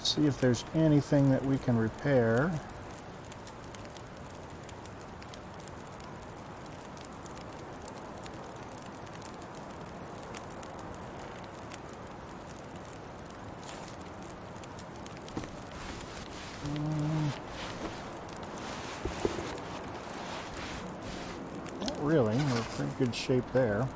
See if there's anything that we can repair. Not really, we're in pretty good shape there.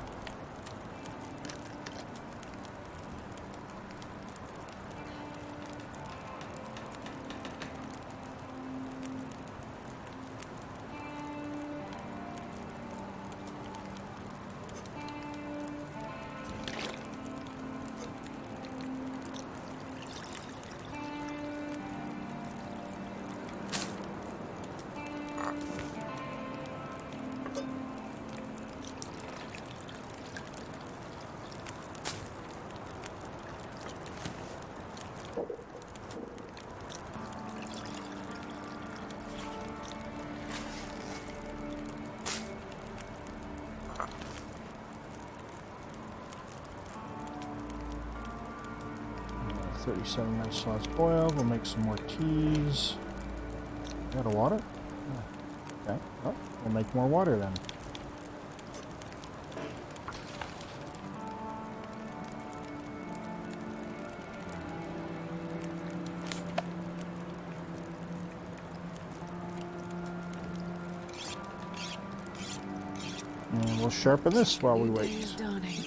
Uh, 37 minutes slots boiled. We'll make some more teas. Got a water? Oh, okay. Oh, we'll make more water then. And we'll sharpen this while we wait. Day is dawning.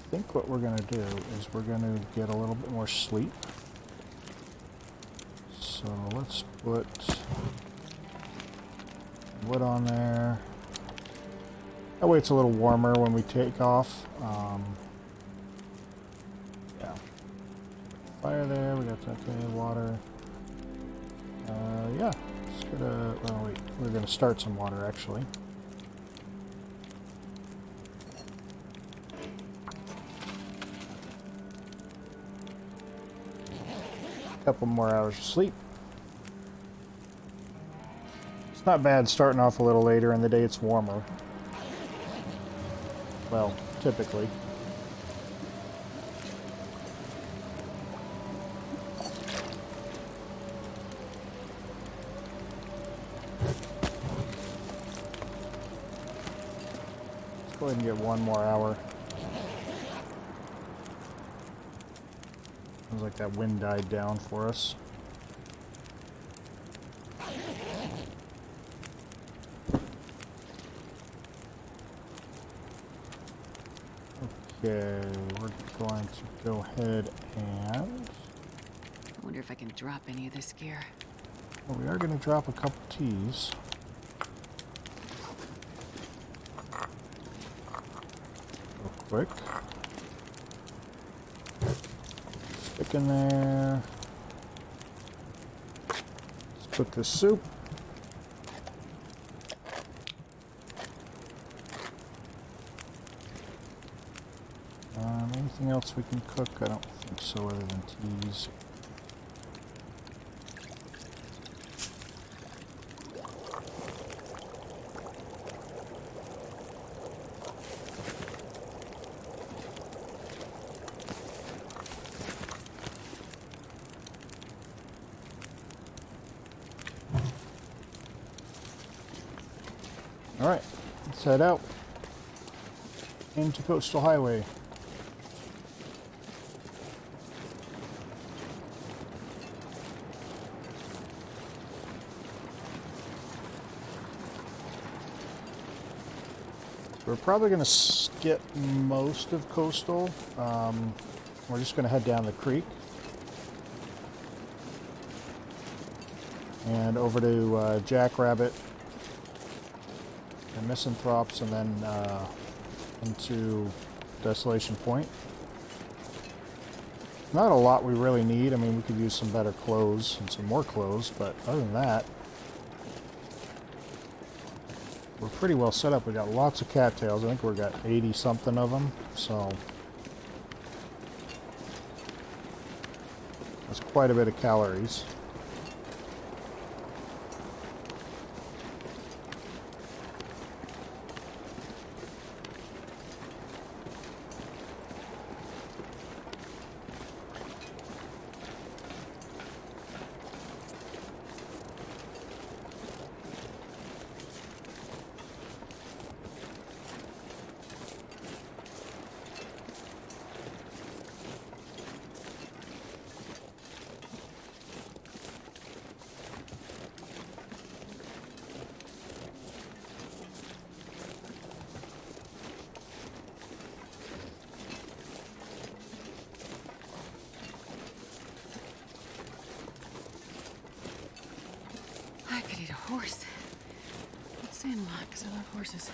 I think what we're going to do is we're going to get a little bit more sleep. So let's put wood on there. That way it's a little warmer when we take off. Yeah. Fire there, we got that okay, water. Yeah, it's gonna, well wait, we're gonna start some water actually. Couple more hours of sleep. It's not bad starting off a little later in the day. It's warmer. Well, typically. Let's go ahead and get one more hour. Sounds like that wind died down for us. Okay, we're going to go ahead and... I wonder if I can drop any of this gear. Well, we are going to drop a couple teas. Real quick. Stick in there. Let's cook this soup. Anything else we can cook? I don't think so, other than teas. All right, let's head out into Coastal Highway. We're probably going to skip most of Coastal. We're just going to head down the creek and over to Jackrabbit and Misanthropes, and then into Desolation Point. Not a lot we really need. I mean, we could use some better clothes and some more clothes, but other than that, we're pretty well set up. We got lots of cattails. I think we've got 80 something of them, so that's quite a bit of calories. I could eat a horse. It's saying a lot because I love horses.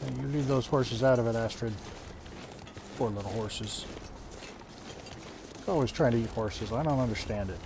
And you leave those horses out of it, Astrid. Poor little horses. Always trying to eat horses. I don't understand it.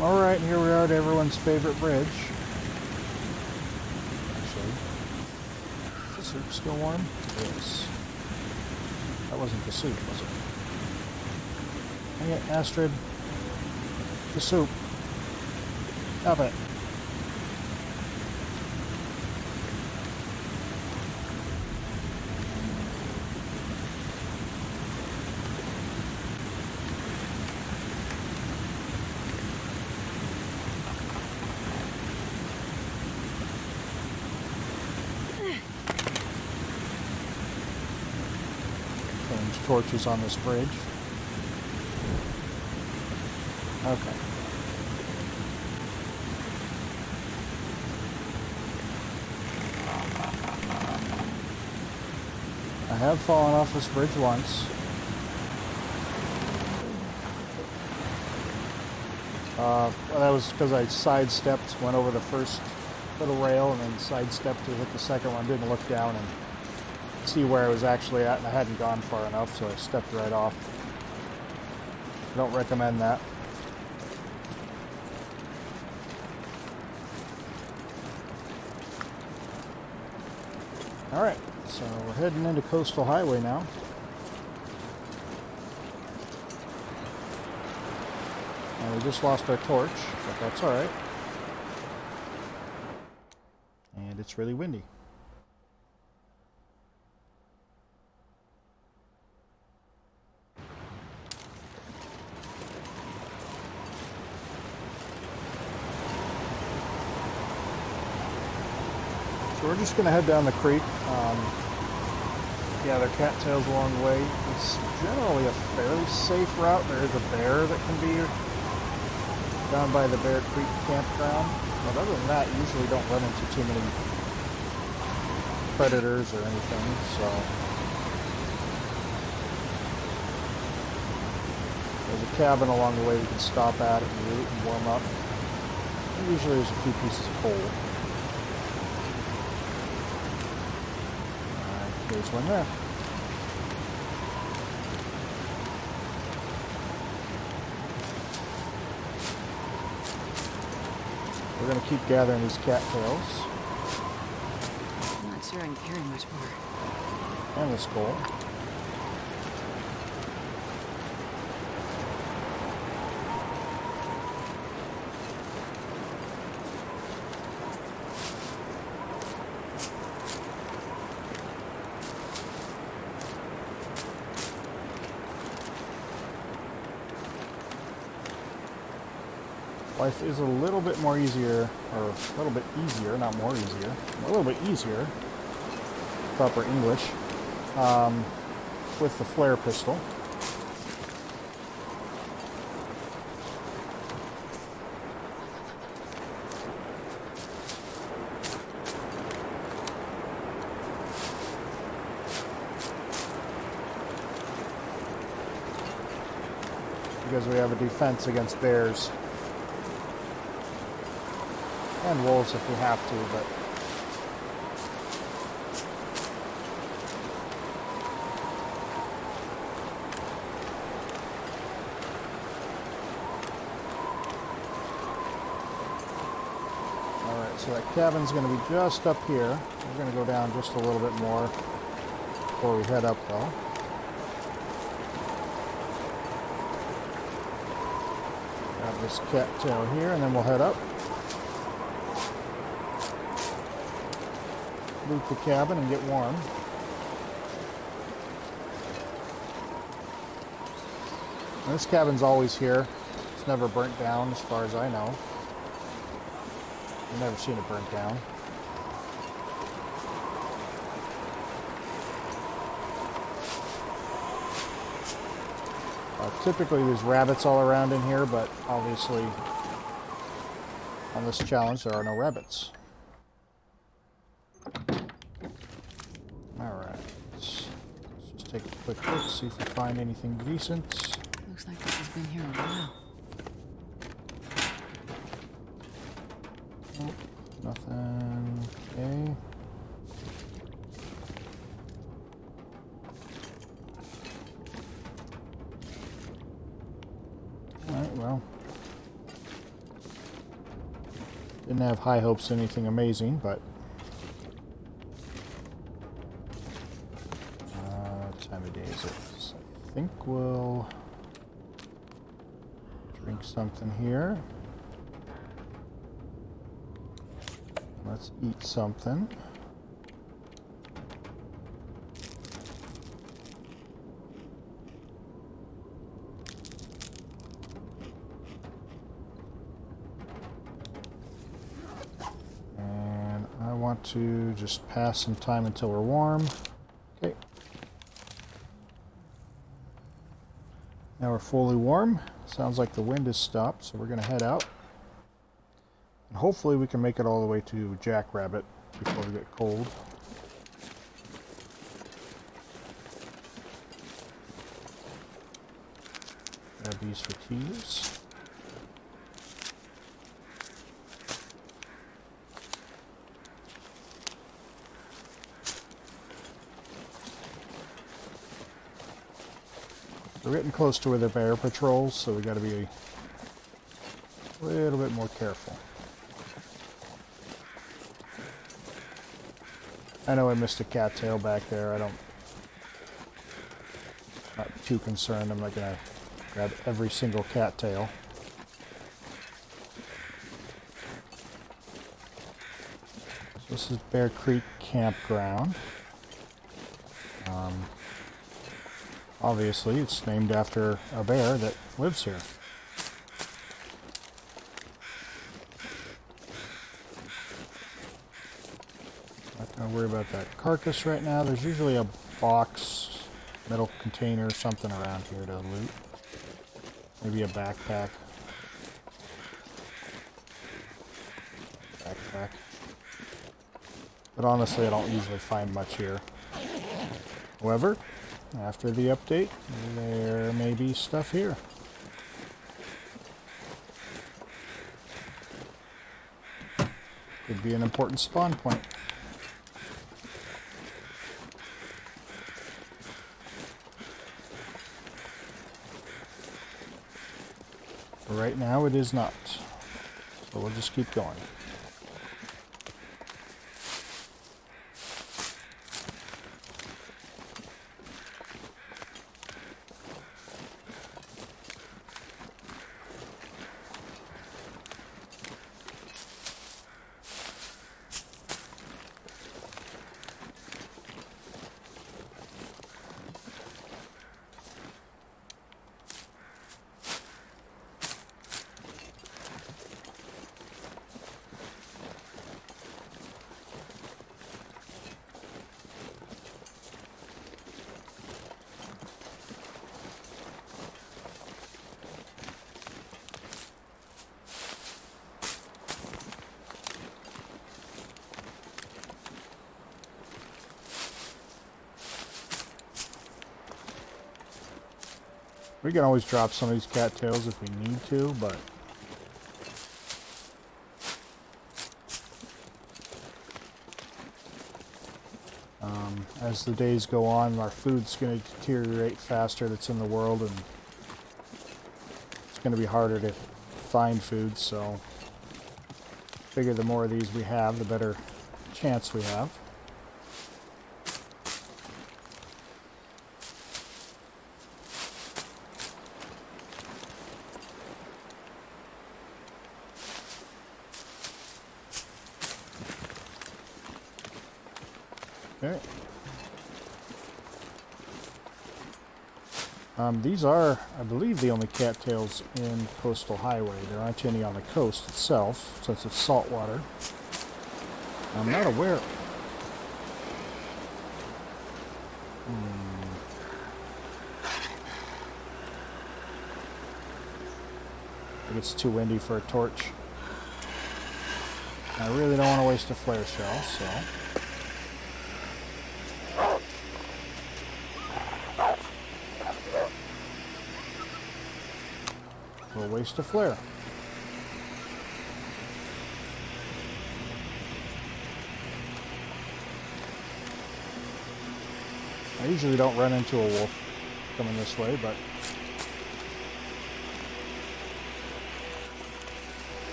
Alright, here we are at everyone's favorite bridge. Actually, is the soup still warm? Yes. That wasn't the soup, was it? Dang it, Astrid. The soup. Stop it. torches on this bridge. Okay. I have fallen off this bridge once. Well, that was because I sidestepped, went over the first little rail, and then sidestepped to hit the second one. Didn't look down and see where I was actually at, and I hadn't gone far enough, so I stepped right off. Don't recommend that. Alright, so we're heading into Coastal Highway now. And we just lost our torch, but that's alright. And it's really windy. So we're just going to head down the creek. Yeah, there are cattails along the way. It's generally a fairly safe route. There is a bear that can be down by the Bear Creek campground. But other than that, you usually don't run into too many predators or anything. So there's a cabin along the way we can stop at and eat and warm up. And usually there's a few pieces of coal. There's one there. We're going to keep gathering these cattails. I'm not sure I can carry much more. And this coal. Life is a little bit more easier, or a little bit easier, not more easier, a little bit easier, proper English, with the flare pistol. Because we have a defense against bears. And wolves if we have to, but alright, so that cabin's going to be just up here. We're going to go down just a little bit more before we head up though. Grab this cattail here and then we'll head up. Loot the cabin and get warm. And this cabin's always here. It's never burnt down as far as I know. I've never seen it burnt down. Typically there's rabbits all around in here, but obviously on this challenge there are no rabbits. Take a quick look, see if we find anything decent. Looks like this has been here a while. Nope, nothing. Okay. Alright, well. Didn't have high hopes of anything amazing, but time of day is it? So I think we'll drink something here. Let's eat something. And I want to just pass some time until we're warm. Okay. Now we're fully warm. Sounds like the wind has stopped, so we're going to head out. And hopefully we can make it all the way to Jackrabbit before we get cold. Grab these for teas. We're getting close to where the bear patrols, so we got to be a little bit more careful. I know I missed a cattail back there. Not too concerned. I'm not going to grab every single cattail. So this is Bear Creek Campground. Obviously, it's named after a bear that lives here. Not going to worry about that carcass right now. There's usually a box, metal container, something around here to loot. Maybe a backpack. Backpack. But honestly, I don't usually find much here. However, after the update, there may be stuff here. Could be an important spawn point. But right now it is not. So we'll just keep going. We can always drop some of these cattails if we need to, but as the days go on, our food's going to deteriorate faster that's in the world, and it's going to be harder to find food, so I figure the more of these we have, the better chance we have. Okay. These are, I believe, the only cattails in Coastal Highway. There aren't any on the coast itself, since it's saltwater. I'm not aware. I think it's too windy for a torch. I really don't want to waste a flare shell, so... we'll waste a flare. I usually don't run into a wolf coming this way, but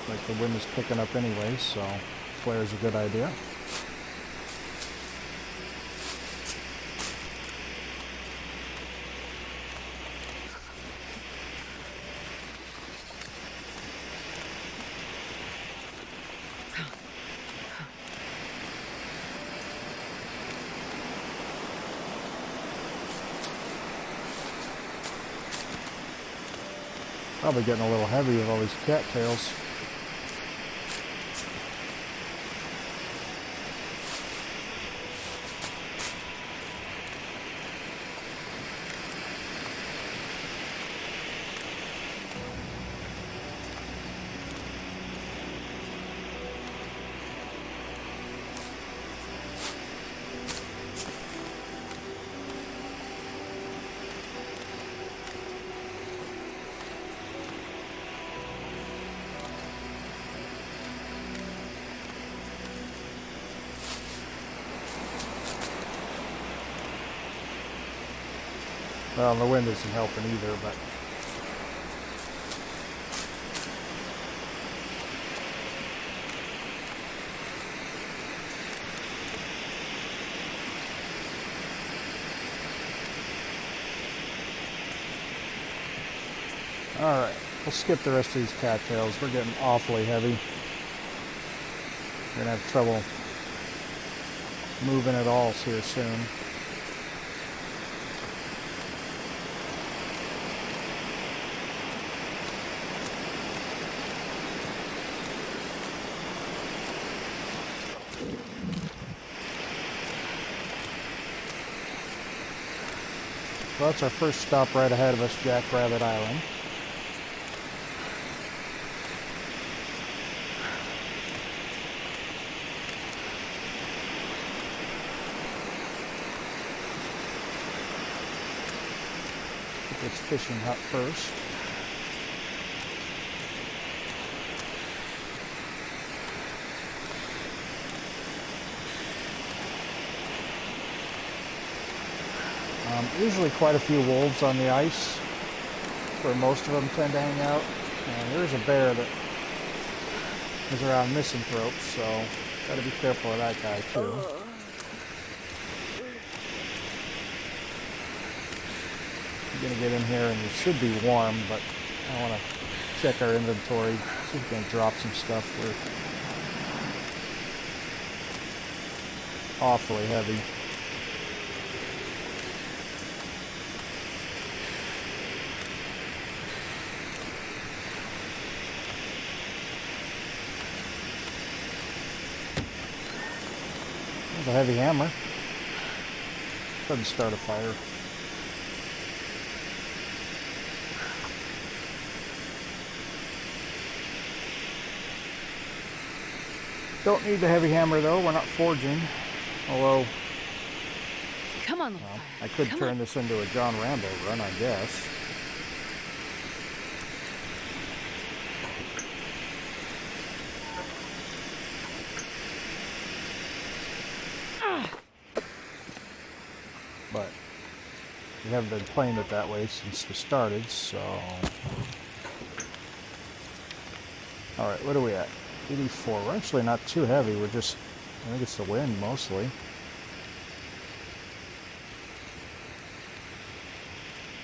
like the wind is picking up anyway, so flare is a good idea. Probably getting a little heavy with all these cattails. Well, the wind isn't helping either, but... Alright, we'll skip the rest of these cattails. We're getting awfully heavy. We're going to have trouble moving at all here soon. So that's our first stop right ahead of us, Jackrabbit Island. This fishing hut first. Usually quite a few wolves on the ice, where most of them tend to hang out. And there's a bear that is around misanthropes, so got to be careful of that guy too. I'm gonna get in here and it should be warm, but I want to check our inventory, see if we can drop some stuff. We're awfully heavy. There's a heavy hammer. Doesn't start a fire. Don't need the heavy hammer though, we're not forging. Although, Come on, well, I could turn this into a John Rambo run, I guess. But we haven't been playing it that way since we started, so... Alright, what are we at? 84. We're actually not too heavy, we're just... I think it's the wind, mostly.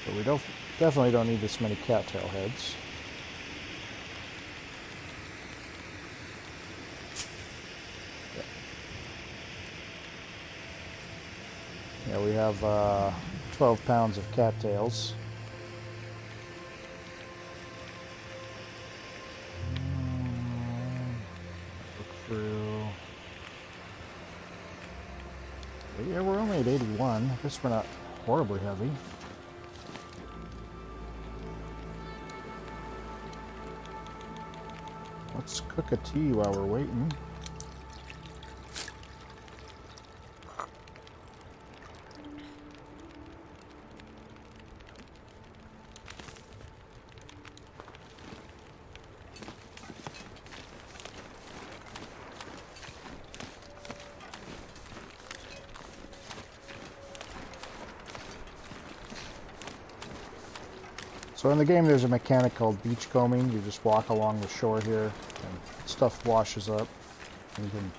But we definitely don't need this many cattail heads. Yeah, we have 12 pounds of cattails. Look through. Yeah, we're only at 81. I guess we're not horribly heavy. Let's cook a tea while we're waiting. So in the game there's a mechanic called beachcombing. You just walk along the shore here and stuff washes up. And you can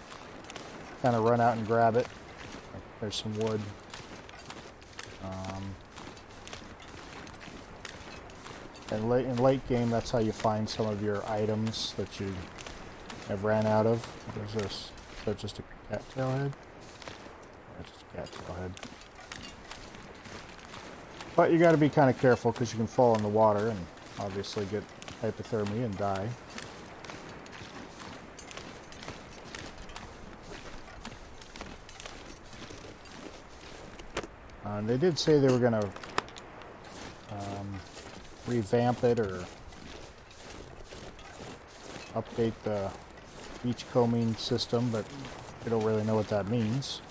kind of run out and grab it. There's some wood. And in late game, that's how you find some of your items that you have ran out of. There's this. Is that just a cattail head? Yeah, just a cattail head. But you got to be kind of careful because you can fall in the water and obviously get hypothermia and die. They did say they were going to revamp it or update the beachcombing system, but I don't really know what that means.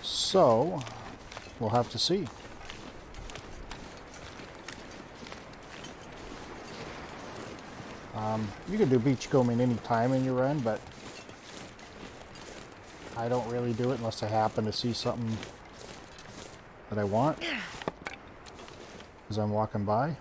So, we'll have to see. You can do beachcombing any time in your run, but I don't really do it unless I happen to see something that I want as I'm walking by.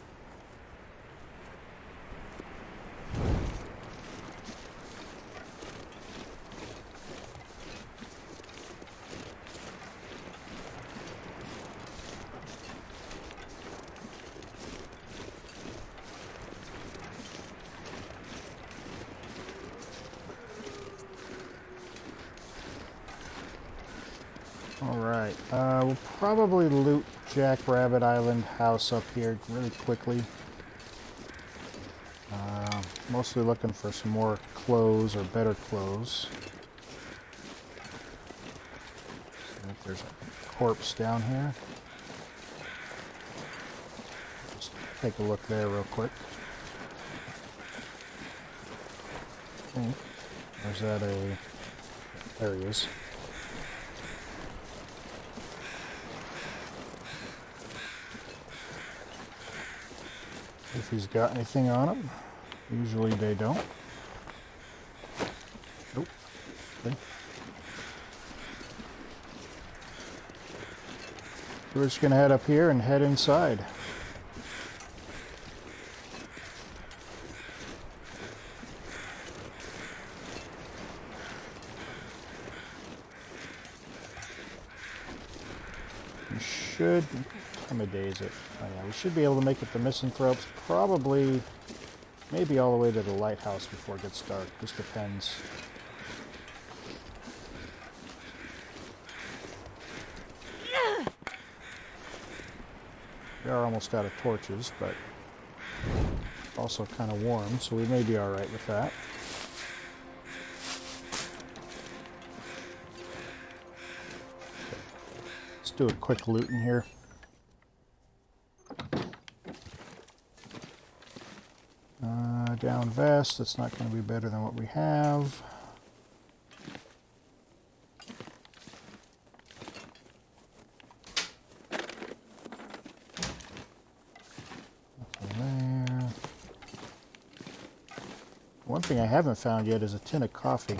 Alright, we'll probably loot Jackrabbit Island house up here really quickly. Mostly looking for some more clothes or better clothes. See if there's a corpse down here. Just take a look there real quick. There's that a... There he is. If he's got anything on him. Usually they don't. Nope. Okay. So we're just going to head up here and head inside. We should... What time of day is it? Oh yeah, we should be able to make it to Misanthropes probably... Maybe all the way to the lighthouse before it gets dark. Just depends. We are almost out of torches, but also kind of warm, so we may be alright with that. Let's do a quick loot in here. Down vest, that's not going to be better than what we have. Nothing there. One thing I haven't found yet is a tin of coffee.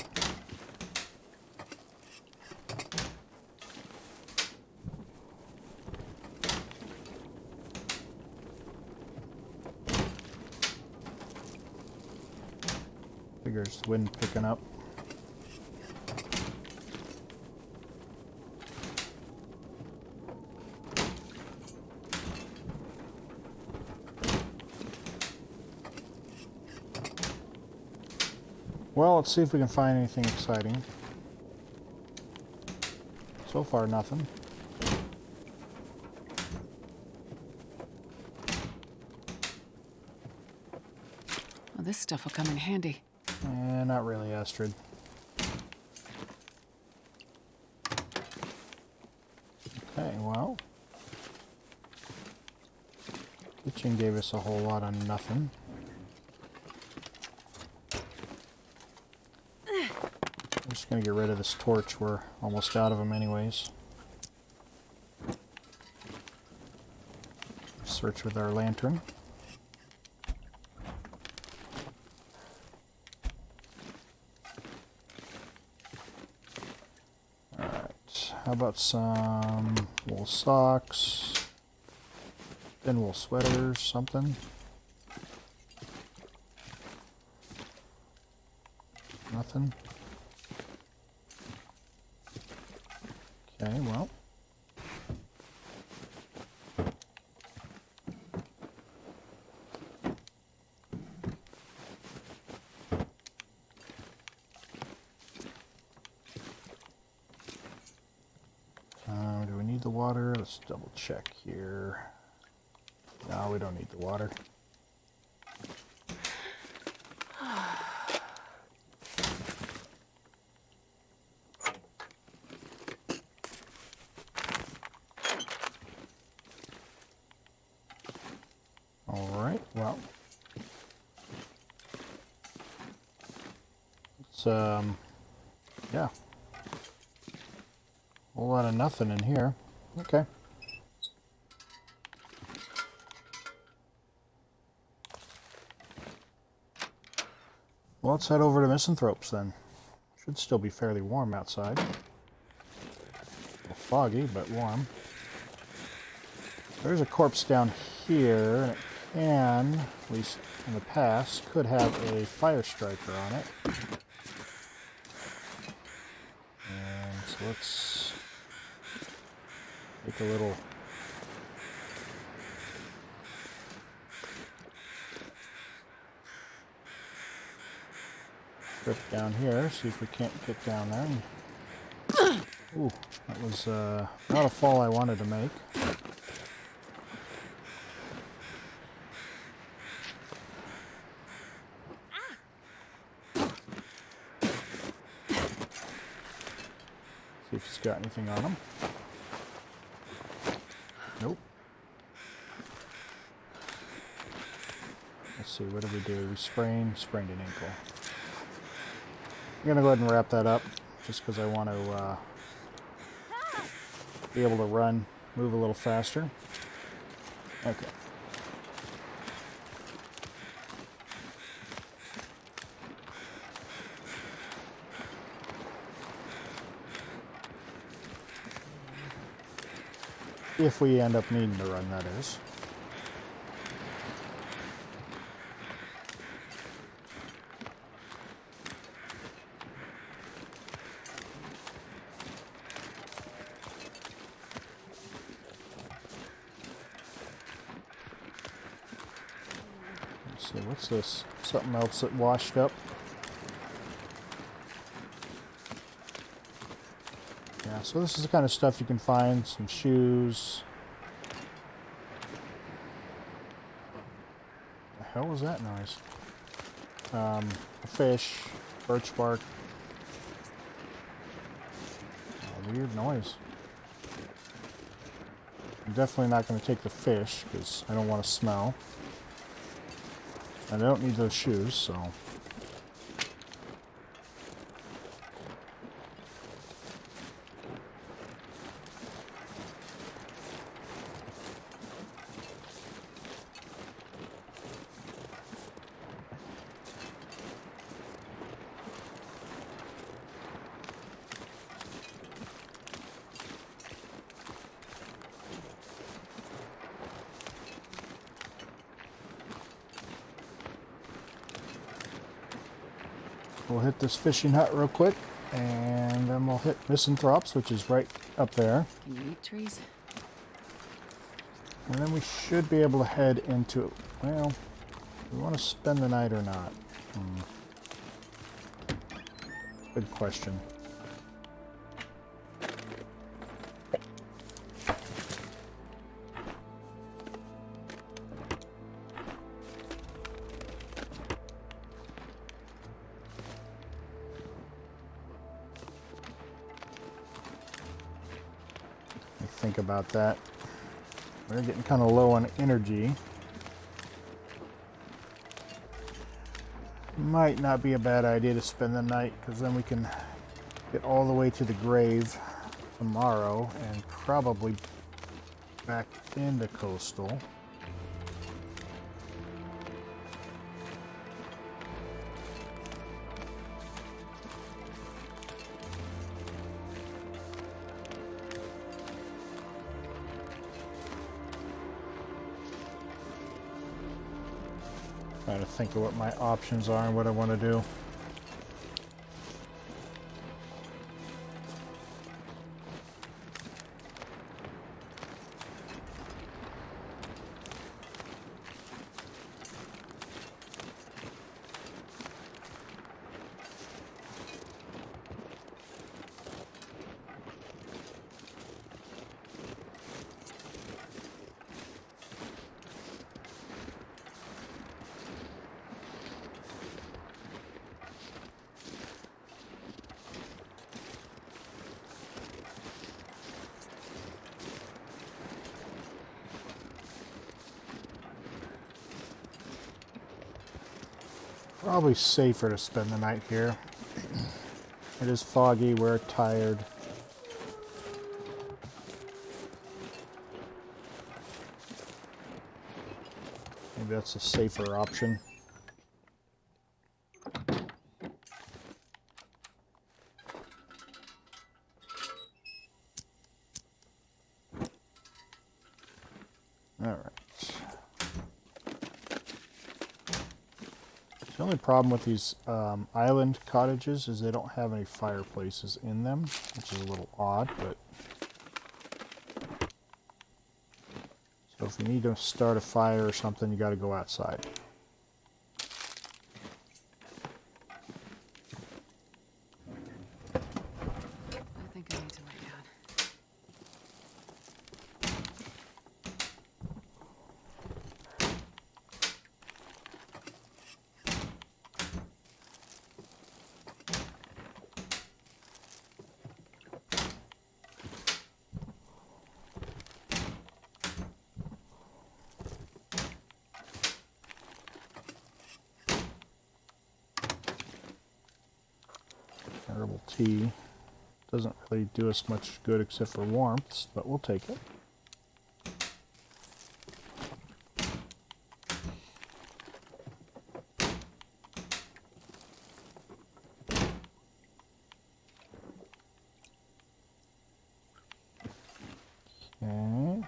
Figures the wind picking up. Well, let's see if we can find anything exciting. So far, nothing. Well, this stuff will come in handy. Not really, Astrid. Okay, well. Kitchen gave us a whole lot of nothing. I'm just going to get rid of this torch. We're almost out of them anyways. Search with our lantern. How about some wool socks, thin wool sweaters, something? Nothing? Okay, well. Do we need the water? Let's double check here. No, we don't need the water. All right, well. It's, yeah. Whole lot of nothing in here. Okay. Well, let's head over to Misanthropes then. Should still be fairly warm outside. A little foggy, but warm. There's a corpse down here, and it can, at least in the past, could have a fire striker on it. And so let's take a little trip down here, see if we can't get down there. Ooh, that was not a fall I wanted to make. See if he's got anything on him. Nope. Let's see, what did we do? We sprained an ankle. I'm going to go ahead and wrap that up, just because I want to be able to run, move a little faster. Okay. If we end up needing to run, that is. Let's see, what's this? Something else that washed up. Yeah, so this is the kind of stuff you can find. Some shoes. The hell was that noise? A fish, birch bark. A weird noise. I'm definitely not going to take the fish because I don't want to smell. And I don't need those shoes, so... We'll hit this fishing hut real quick, and then we'll hit Misanthropes, which is right up there. Can you eat trees? And then we should be able to head into, well, do we want to spend the night or not? Good question. Think about that. We're getting kind of low on energy. Might not be a bad idea to spend the night, because then we can get all the way to the grave tomorrow and probably back into Coastal. Trying to think of what my options are and what I want to do. Probably safer to spend the night here. It is foggy, we're tired. Maybe that's a safer option. The only problem with these island cottages is they don't have any fireplaces in them, which is a little odd, but... So if you need to start a fire or something, you got to go outside. I think I need to lay down. Herbal tea doesn't really do us much good except for warmth, but we'll take it. Okay.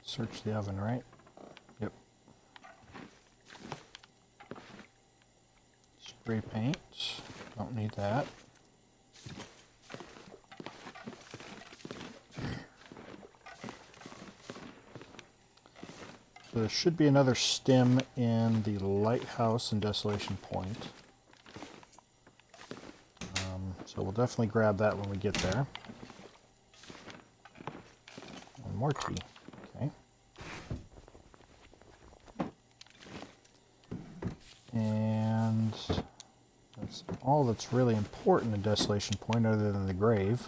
Search the oven, right? Yep. Spray paint. Don't need that. So there should be another stem in the lighthouse in Desolation Point. So we'll definitely grab that when we get there. And more tea. Okay. And that's all that's really important in Desolation Point other than the grave.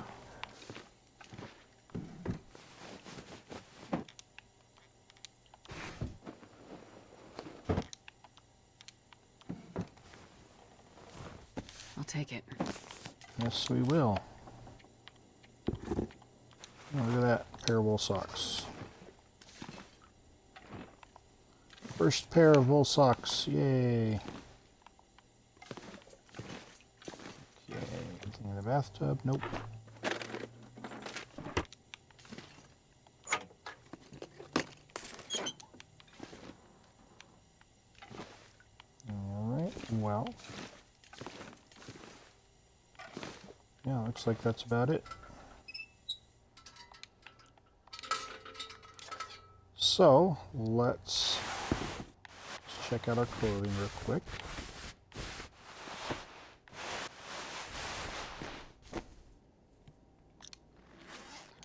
I'll take it. Yes, we will. Oh, look at that pair of wool socks. First pair of wool socks, yay. Okay, anything in the bathtub? Nope. Alright, well. Yeah, looks like that's about it. So, let's check out our clothing real quick.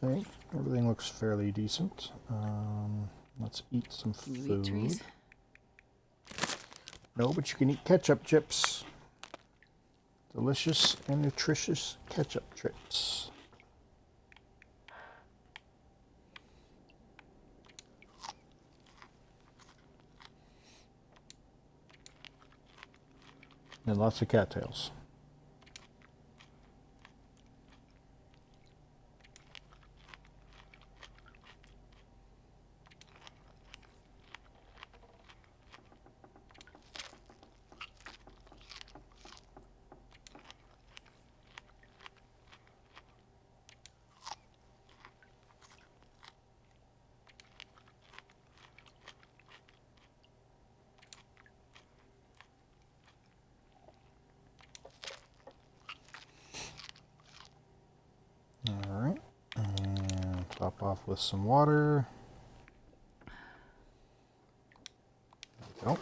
Okay, everything looks fairly decent. Let's eat some Can you eat food. trees? No, but you can eat ketchup chips. Delicious and nutritious ketchup chips. And lots of cattails. Alright, and top off with some water. There we go.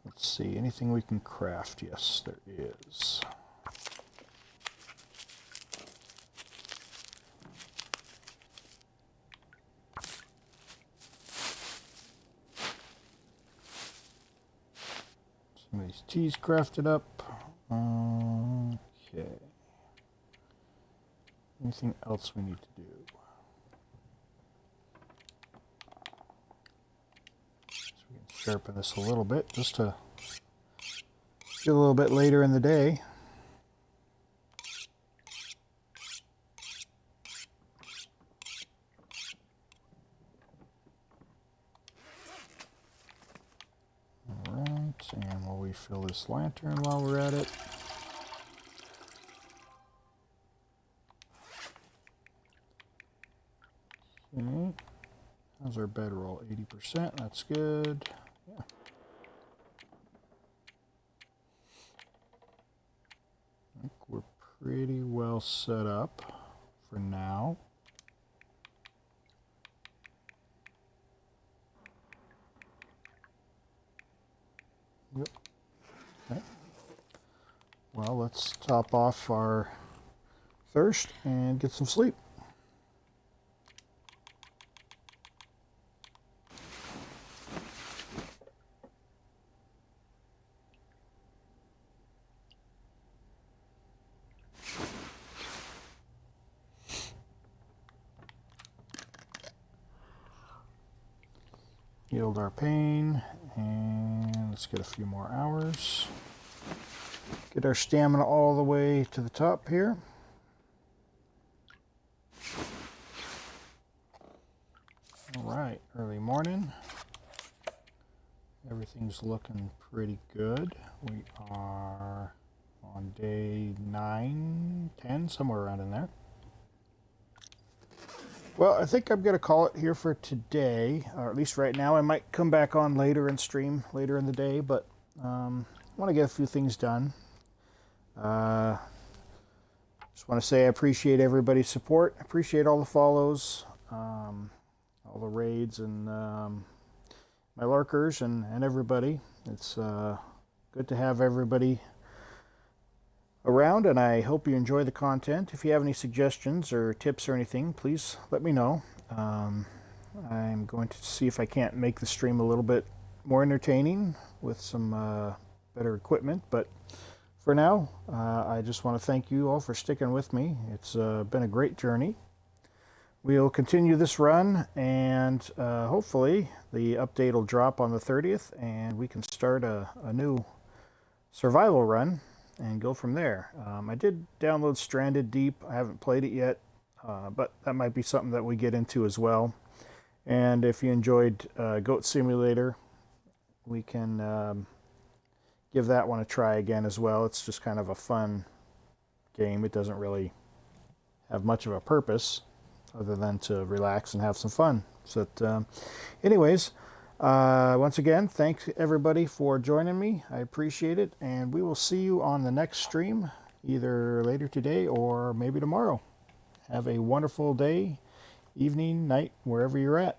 Let's see, anything we can craft? Yes, there is. Some of these teas crafted up. Okay. Anything else we need to do? So we can sharpen this a little bit just to get a little bit later in the day. And we'll refill this lantern while we're at it. Okay. How's our bedroll? 80%. That's good. Yeah. I think we're pretty well set up for now. Yep. Okay. Well, let's top off our thirst and get some sleep. Healed our pain, and let's get a few more hours. Get our stamina all the way to the top here. All right, early morning. Everything's looking pretty good. We are on day 9, 10, somewhere around in there. Well, I think I'm going to call it here for today, or at least right now. I might come back on later and stream later in the day, but I want to get a few things done. Just want to say I appreciate everybody's support. I appreciate all the follows, all the raids, and my lurkers, and everybody. It's good to have everybody around, and I hope you enjoy the content. If you have any suggestions or tips or anything, please let me know. I'm going to see if I can't make the stream a little bit more entertaining with some better equipment, but for now, I just want to thank you all for sticking with me. It's been a great journey. We'll continue this run, and hopefully the update will drop on the 30th, and we can start a new survival run and go from there. I did download Stranded Deep. I haven't played it yet, but that might be something that we get into as well. And if you enjoyed Goat Simulator, we can give that one a try again as well. It's just kind of a fun game. It doesn't really have much of a purpose other than to relax and have some fun. So, anyways, once again, thanks everybody for joining me. I appreciate it, and we will see you on the next stream, either later today or maybe tomorrow. Have a wonderful day, evening, night, wherever you're at.